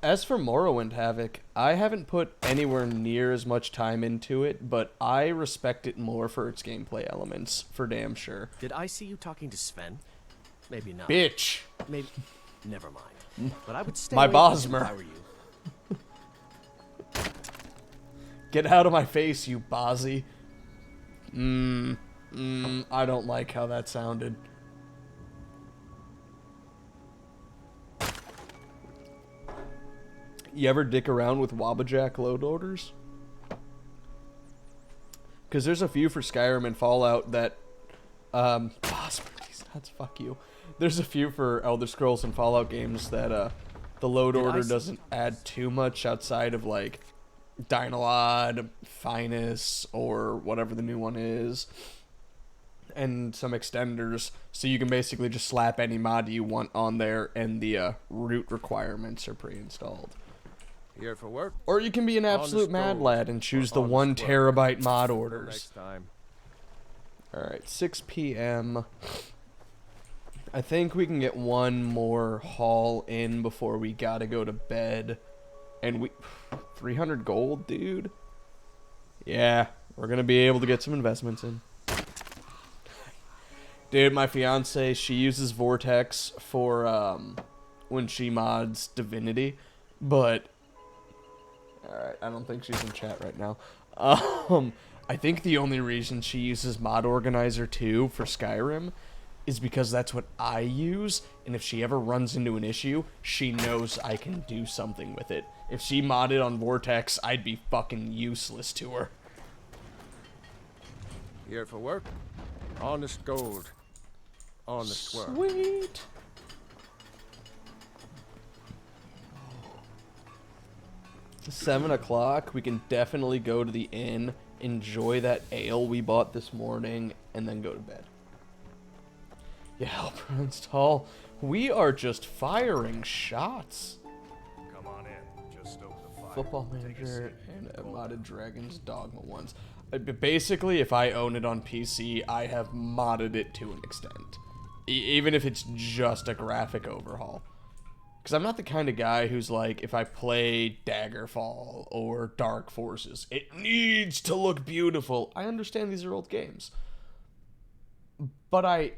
As for Morrowind Havoc, I haven't put anywhere near as much time into it, but I respect it more for its gameplay elements, for damn sure. Did I see you talking to Sven? Maybe not. Bitch! Maybe... Never mind. But I would stay My away from him Bosmer. if I were you. Get out of my face, you Bozzy. I don't like how that sounded. You ever dick around with Wabbajack load orders? Because there's a few for Skyrim and Fallout that, these nuts, fuck you. There's a few for Elder Scrolls and Fallout games that, the load order doesn't add too much outside of, like, Dynalod, Finus, or whatever the new one is, and some extenders, so you can basically just slap any mod you want on there, and the, root requirements are pre-installed. Here for work? Or you can be an absolute mad lad and choose the 1 terabyte mod orders. Next time. Alright, 6 p.m. I think we can get one more haul in before we gotta go to bed. And we... 300 gold, dude? Yeah, we're gonna be able to get some investments in. Dude, my fiance, she uses Vortex for, when she mods Divinity. But... Alright, I don't think she's in chat right now. I think the only reason she uses Mod Organizer 2 for Skyrim is because that's what I use, and if she ever runs into an issue, she knows I can do something with it. If she modded on Vortex, I'd be fucking useless to her. Here for work? Honest gold. Honest work. Sweet! It's 7 o'clock. We can definitely go to the inn, enjoy that ale we bought this morning, and then go to bed. Yeah, Prince Tall, we are just firing shots. Come on in. Just open the fire. Football Manager and a modded Dragon's Dogma ones. Basically, if I own it on PC, I have modded it to an extent. Even if it's just a graphic overhaul. Because I'm not the kind of guy who's like, if I play Daggerfall or Dark Forces, it needs to look beautiful. I understand these are old games. But I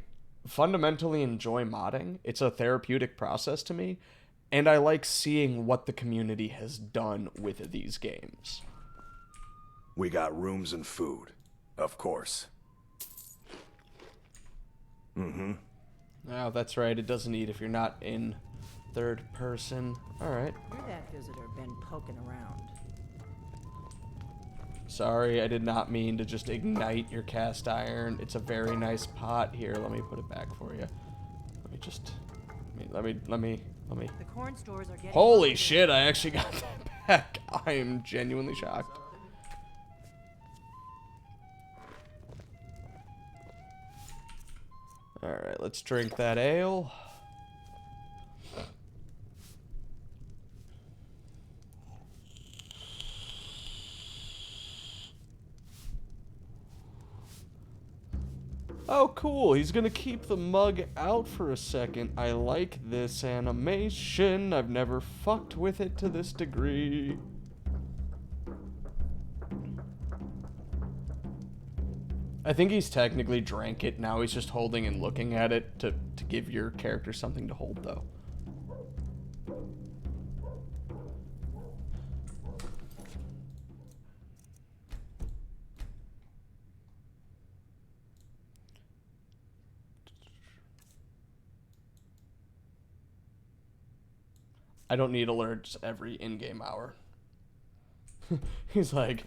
fundamentally enjoy modding. It's a therapeutic process to me. And I like seeing what the community has done with these games. We got rooms and food. Of course. Mm-hmm. Oh, that's right. It doesn't eat if you're not in third person. Alright. You're that visitor been poking around. Sorry, I did not mean to just ignite your cast iron. It's a very nice pot. Here, let me put it back for you. Let me just... Let me... The corn stores are getting... Holy shit, I actually got that back. I am genuinely shocked. Alright, let's drink that ale. Oh, cool. He's gonna keep the mug out for a second. I like this animation. I've never fucked with it to this degree. I think he's technically drank it. Now he's just holding and looking at it to give your character something to hold, though. I don't need alerts every in-game hour. He's like...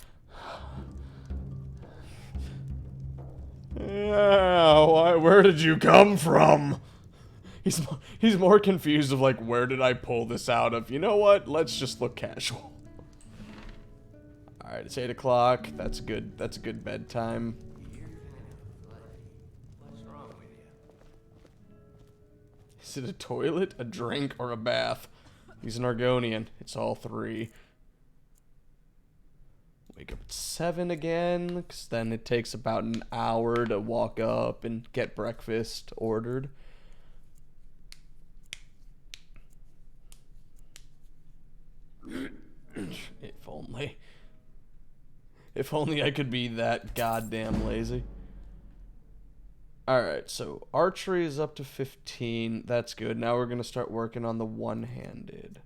Yeah, where did you come from? He's more confused of like, where did I pull this out of? You know what? Let's just look casual. Alright, it's 8 o'clock. That's good. That's a good bedtime. Is it a toilet, a drink, or a bath? He's an Argonian. It's all three. Wake up at 7 again, because then it takes about an hour to walk up and get breakfast ordered. If only. If only I could be that goddamn lazy. Alright, so archery is up to 15. That's good. Now we're going to start working on the one-handed.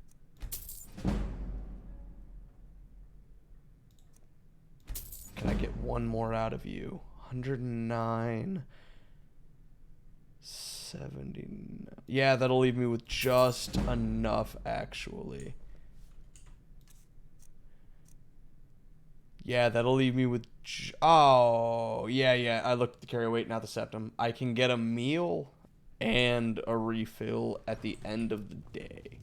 Can I get one more out of you? 109. 79. Yeah, that'll leave me with just enough, actually. Yeah, that'll leave me with... Oh, yeah. I looked at the carry weight, not the septum. I can get a meal and a refill at the end of the day.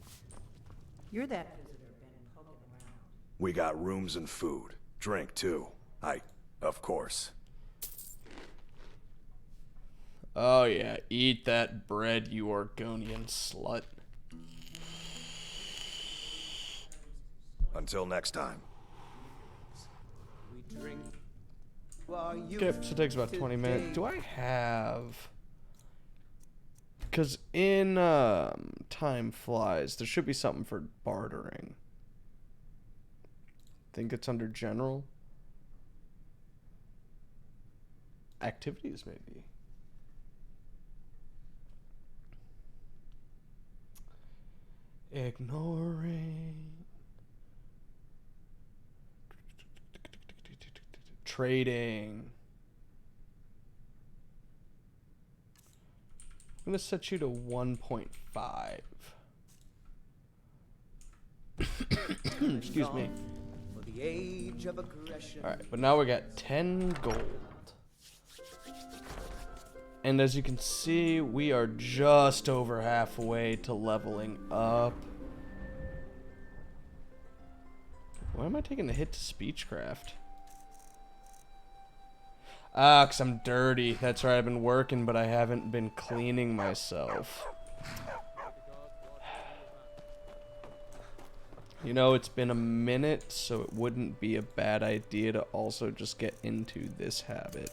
You're that visitor been poking around. We got rooms and food. Drink, too. Of course. Oh, yeah. Eat that bread, you Argonian slut. Until next time. We drink to our youth Okay, so it takes about 20 minutes. today. Do I have... Because in Time Flies, there should be something for bartering. Think it's under General? Activities, maybe. Ignoring. Trading. I'm going to set you to 1.5. Excuse me. For the age of aggression. Alright, but now we got 10 gold. And as you can see, we are just over halfway to leveling up. Why am I taking a hit to Speechcraft? Ah, 'cause I'm dirty. That's right, I've been working, but I haven't been cleaning myself. You know, it's been a minute, so it wouldn't be a bad idea to also just get into this habit.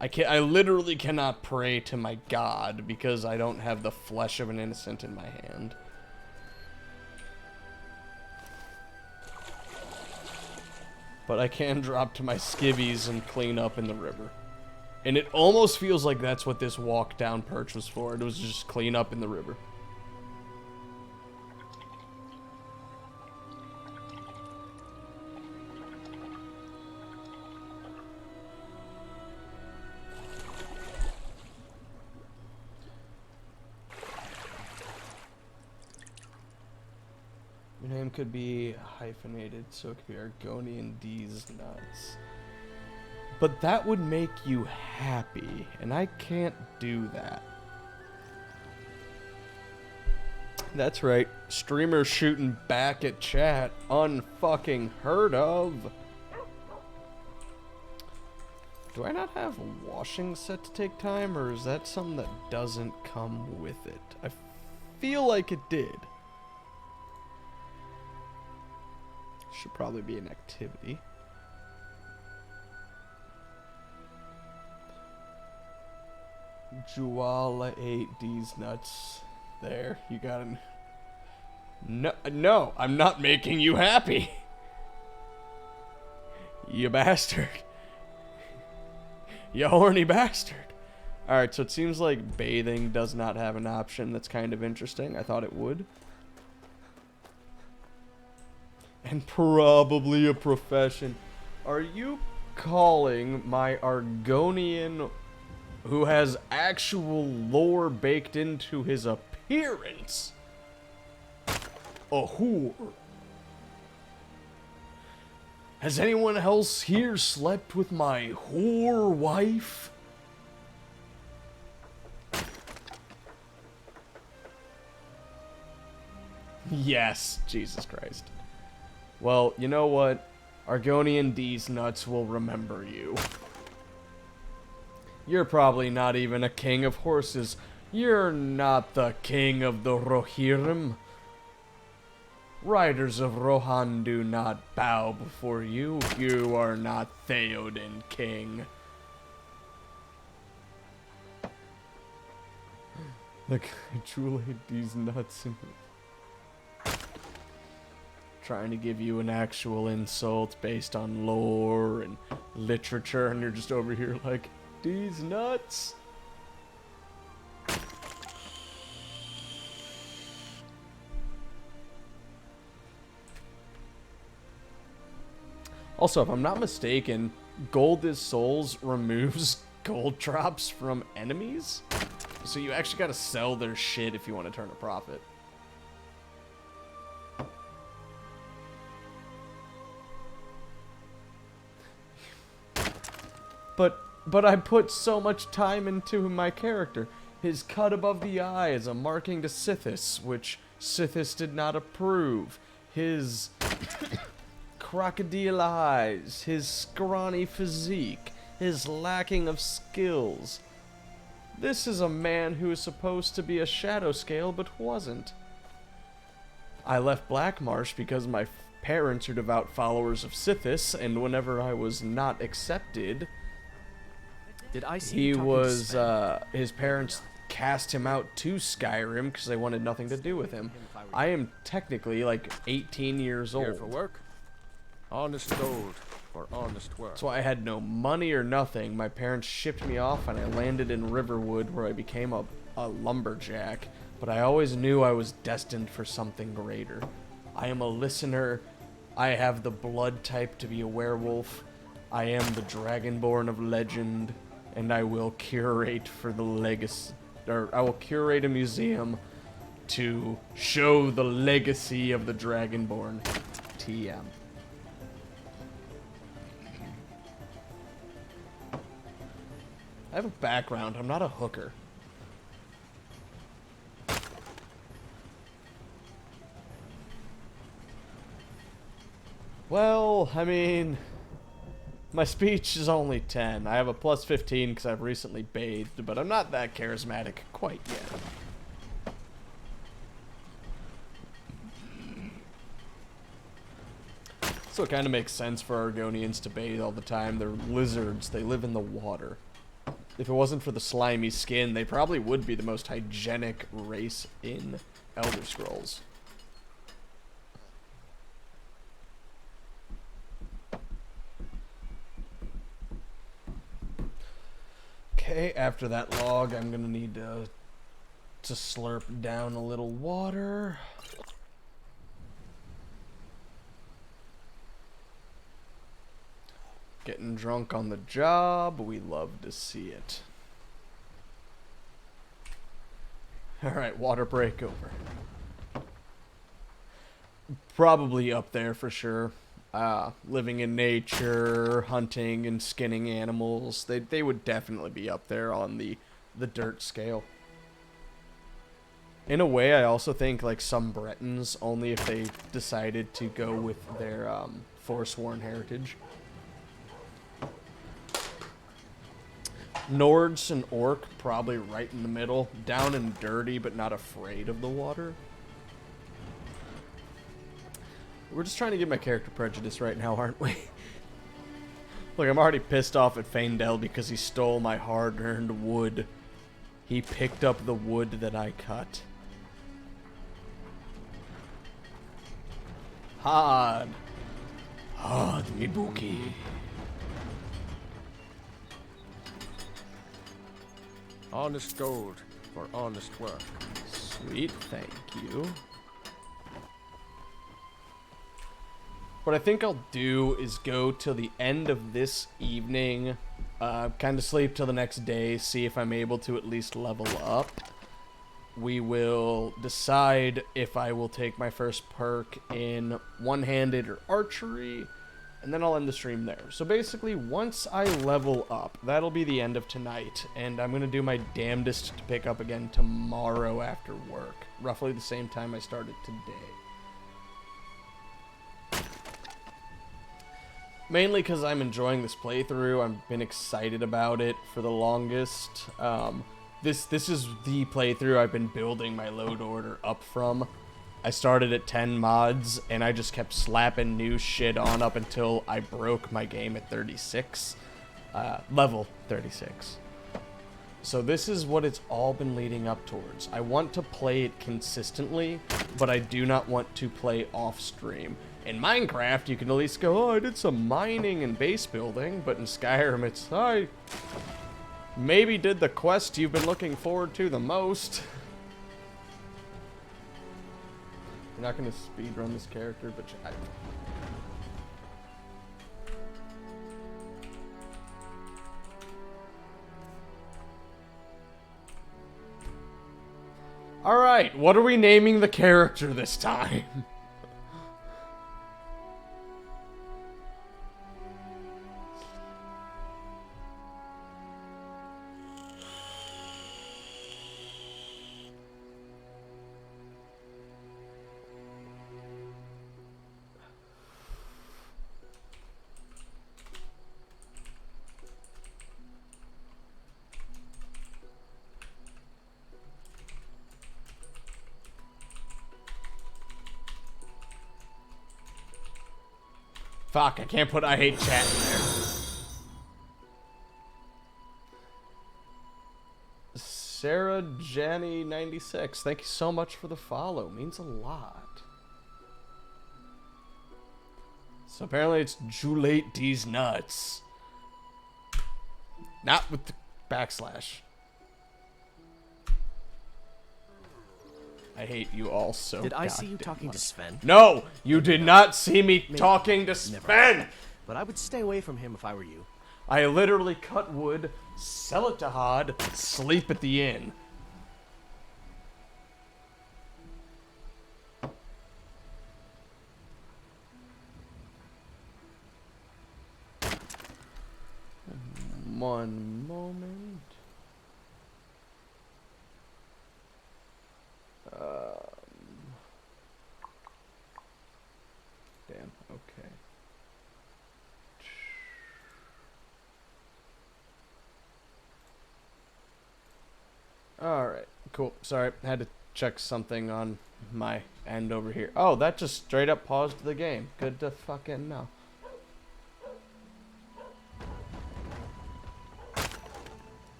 I literally cannot pray to my God because I don't have the flesh of an innocent in my hand. But I can drop to my skivvies and clean up in the river. And it almost feels like that's what this walk down perch was for. It was just clean up in the river. Your name could be hyphenated, so it could be Argonian D's nuts. But that would make you happy, and I can't do that. That's right, streamers shooting back at chat, unfucking heard of. Do I not have a washing set to take time, or is that something that doesn't come with it? I feel like it did. Should probably be an activity. Juala ate these nuts. There, you got an... No, I'm not making you happy. You bastard. You horny bastard. Alright, so it seems like bathing does not have an option. That's kind of interesting. I thought it would. And probably a profession. Are you calling my Argonian, who has actual lore baked into his appearance, a whore? Has anyone else here slept with my whore wife? Yes, Jesus Christ. Well, you know what? Argonian D's nuts will remember you. You're probably not even a king of horses. You're not the king of the Rohirrim. Riders of Rohan do not bow before you. You are not Theoden king. Look, I truly hate these nuts. Trying to give you an actual insult based on lore and literature, and you're just over here like, these nuts. Also, if I'm not mistaken, Gold is Souls removes gold drops from enemies. So you actually gotta sell their shit if you want to turn a profit. But I put so much time into my character. His cut above the eye is a marking to Sithis, which Sithis did not approve. His crocodile eyes, his scrawny physique, his lacking of skills. This is a man who is supposed to be a shadow scale but wasn't. I left Blackmarsh because my parents are devout followers of Sithis, and whenever I was not accepted, Did I see he you talking to was, Sven? his parents cast him out to Skyrim because they wanted nothing to do with him. I am technically like 18 years Here for old. work? Honest gold for honest work. So I had no money or nothing. My parents shipped me off and I landed in Riverwood where I became a lumberjack. But I always knew I was destined for something greater. I am a listener. I have the blood type to be a werewolf. I am the Dragonborn of legend. And I will curate for the legacy, or I will curate a museum to show the legacy of the Dragonborn. TM. I have a background. I'm not a hooker. Well, I mean, my speech is only 10. I have a plus 15 because I've recently bathed, but I'm not that charismatic quite yet. So it kind of makes sense for Argonians to bathe all the time. They're lizards. They live in the water. If it wasn't for the slimy skin, they probably would be the most hygienic race in Elder Scrolls. Okay, after that log, I'm gonna need to slurp down a little water. Getting drunk on the job, we love to see it. Alright, water break over. Probably up there for sure. Living in nature, hunting and skinning animals, they would definitely be up there on the dirt scale. In a way, I also think like some Bretons, only if they decided to go with their Forsworn heritage. Nords and Orc, probably right in the middle. Down and dirty, but not afraid of the water. We're just trying to get my character prejudice right now, aren't we? Look, I'm already pissed off at Faendel because he stole my hard-earned wood. He picked up the wood that I cut. Hard. Hard, me bookie. Honest gold for honest work. Sweet, thank you. What I think I'll do is go till the end of this evening, kind of sleep till the next day, see if I'm able to at least level up. We will decide if I will take my first perk in one-handed or archery, and then I'll end the stream there. So basically, once I level up, that'll be the end of tonight, and I'm going to do my damnedest to pick up again tomorrow after work, roughly the same time I started today. Mainly because I'm enjoying this playthrough. I've been excited about it for the longest. This is the playthrough I've been building my load order up from. I started at 10 mods, and I just kept slapping new shit on up until I broke my game at 36. Level 36. So this is what it's all been leading up towards. I want to play it consistently, but I do not want to play off-stream. In Minecraft, you can at least go, oh, I did some mining and base building, but in Skyrim, it's, I maybe did the quest you've been looking forward to the most. You're not going to speedrun this character, but Alright, what are we naming the character this time? Fuck, I can't put I hate chat in there. Sarah Janny 96, thank you so much for the follow. Means a lot. So apparently it's Julate these nuts. Not with the backslash. I hate you all so Did I see you goddamn talking much. to Sven? No, you did not see me talking to Sven. But I would stay away from him if I were you. I literally cut wood, sell it to Hod, sleep at the inn. One moment. Damn, okay. Alright, cool. Sorry, had to check something on my end over here. Oh, that just straight up paused the game. Good to fucking know.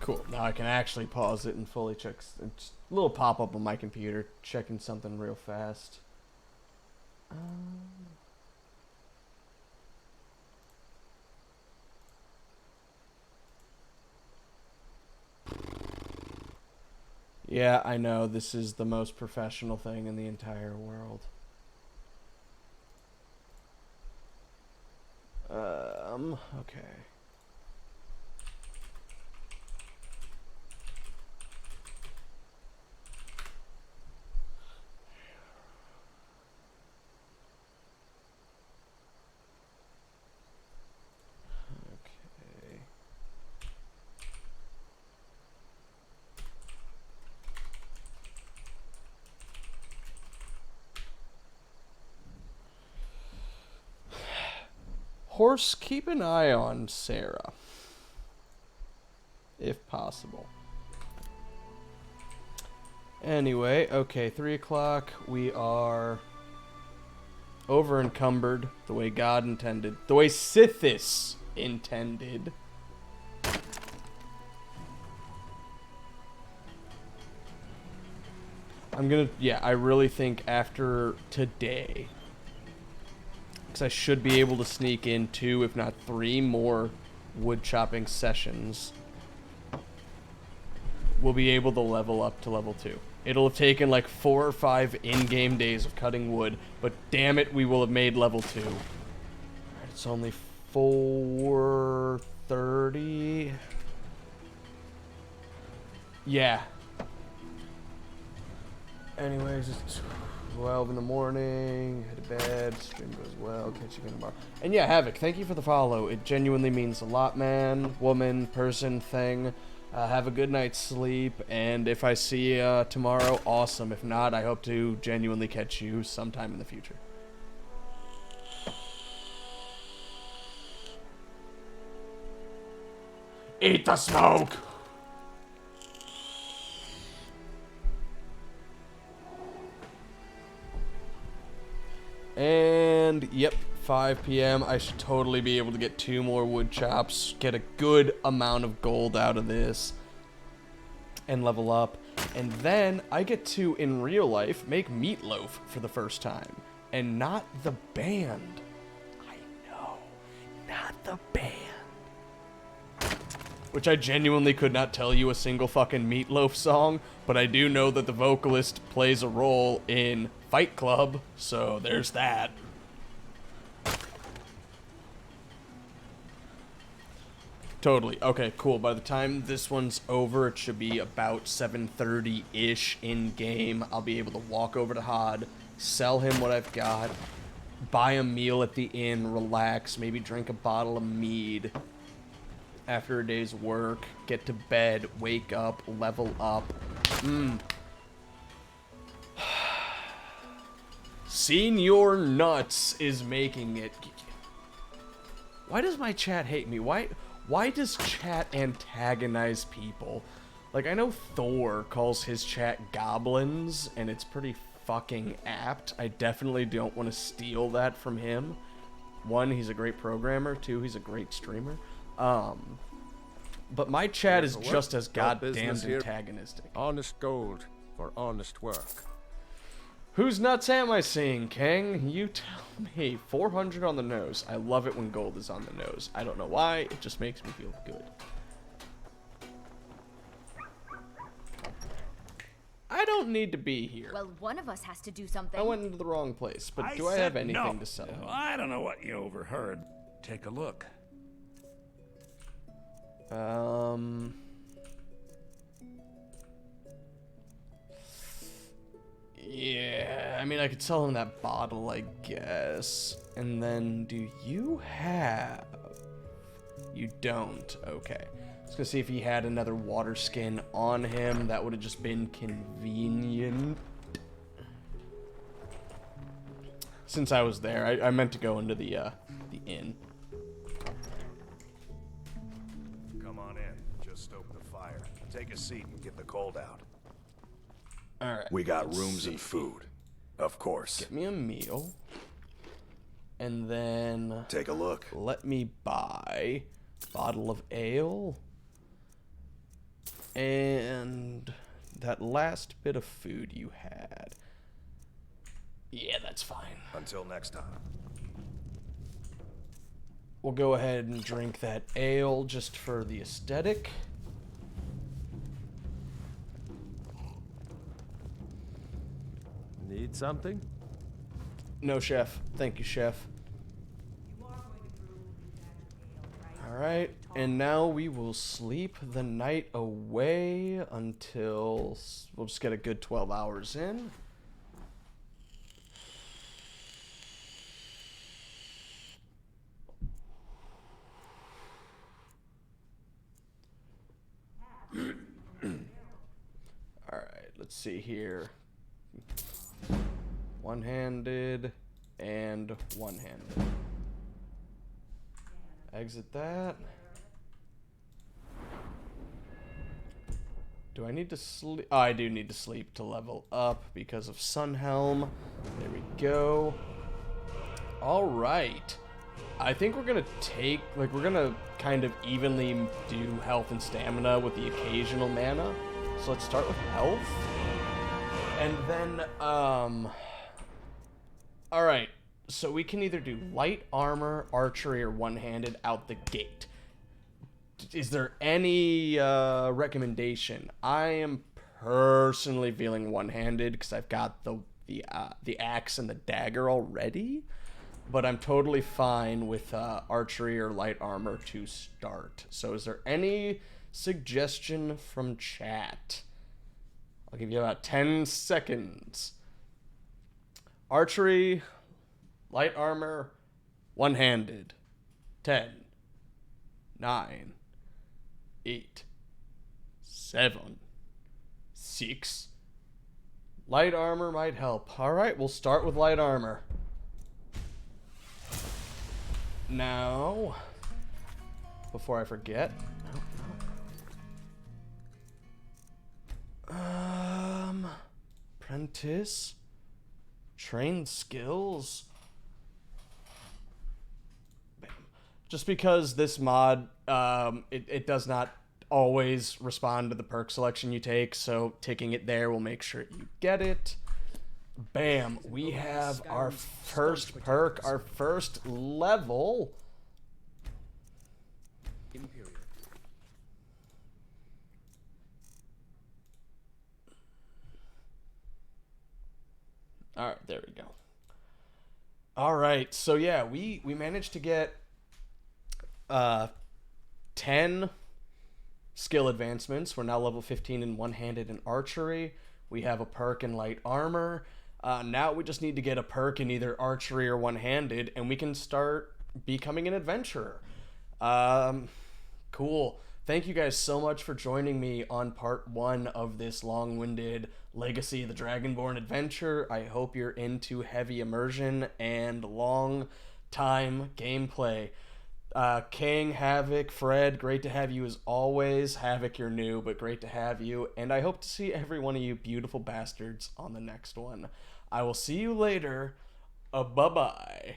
Cool. Now I can actually pause it and fully check. It's a little pop-up on my computer, checking something real fast. Yeah, I know. This is the most professional thing in the entire world. Okay. Okay. Horse, keep an eye on Sarah. If possible. Anyway, okay, 3 o'clock. We are over encumbered the way God intended. The way Sithis intended. I really think after today, because I should be able to sneak in 2, if not 3 more wood chopping sessions, we'll be able to level up to level 2. It'll have taken like 4 or 5 in-game days of cutting wood, but damn it, we will have made level 2. Alright, it's only 4:30. Yeah. Anyways, it's 12 in the morning, head to bed, stream goes well, catch you again tomorrow. And yeah, Havoc, thank you for the follow. It genuinely means a lot, man, woman, person, thing. Have a good night's sleep, and if I see you tomorrow, awesome. If not, I hope to genuinely catch you sometime in the future. Eat the smoke! And, yep, 5 p.m. I should totally be able to get 2 more wood chops, get a good amount of gold out of this, and level up. And then I get to, in real life, make meatloaf for the first time. And not the band. I know, not the band. Which I genuinely could not tell you a single fucking Meatloaf song, but I do know that the vocalist plays a role in Fight Club, so there's that. Totally. Okay, cool. By the time this one's over, it should be about 7:30-ish in-game. I'll be able to walk over to Hod, sell him what I've got, buy a meal at the inn, relax, maybe drink a bottle of mead after a day's work, get to bed, wake up, level up. Senior Nuts is making it. Why does my chat hate me? Why does chat antagonize people? Like, I know Thor calls his chat goblins, and it's pretty fucking apt. I definitely don't want to steal that from him. One, he's a great programmer. Two, he's a great streamer. But my chat is just as goddamn antagonistic. Honest gold for honest work. Whose nuts am I seeing, King? You tell me. 400 on the nose. I love it when gold is on the nose. I don't know why. It just makes me feel good. I don't need to be here. Well, one of us has to do something. I went into the wrong place, but do I have anything to sell? I don't know what you overheard. Take a look. Yeah, I mean, I could sell him that bottle, I guess. And then, do you have... You don't. Okay. I was gonna see if he had another water skin on him. That would have just been convenient. Since I was there, I meant to go into the inn. Come on in. Just stoke the fire. Take a seat and get the cold out. Alright. We got rooms and food. Of course. Get me a meal. And then... Take a look. Let me buy a bottle of ale. And that last bit of food you had. Yeah, that's fine. Until next time. We'll go ahead and drink that ale just for the aesthetic. Need something? No, chef. Thank you, chef. Alright, and now we will sleep the night away until... We'll just get a good 12 hours in. Alright, let's see here. One-handed and one-handed. Exit that. Do I need to sleep? Oh, I do need to sleep to level up because of Sunhelm. There we go. All right. I think we're going to take, like, we're going to kind of evenly do health and stamina with the occasional mana. So let's start with health. And then, all right. So we can either do light armor, archery, or one-handed out the gate. Is there any recommendation? I am personally feeling one-handed because I've got the axe and the dagger already, but I'm totally fine with archery or light armor to start. So is there any suggestion from chat? I'll give you about 10 seconds. Archery, light armor, one-handed. 10, 9, 8, 7, 6. Light armor might help. Alright, we'll start with light armor. Now, before I forget. Apprentice. Train skills. Bam. Just because this mod, it does not always respond to the perk selection you take, so ticking it there will make sure you get it. Bam. We have our first perk, our first level. Imperial. Alright, there we go. Alright, so yeah, we managed to get 10 skill advancements. We're now level 15 in one-handed and archery. We have a perk in light armor. Now we just need to get a perk in either archery or one-handed, and we can start becoming an adventurer. Cool. Thank you guys so much for joining me on part 1 of this long-winded Legacy of the Dragonborn adventure. I hope you're into heavy immersion and long-time gameplay. King, Havoc, Fred, great to have you as always. Havoc, you're new, but great to have you. And I hope to see every one of you beautiful bastards on the next one. I will see you later. Bye-bye.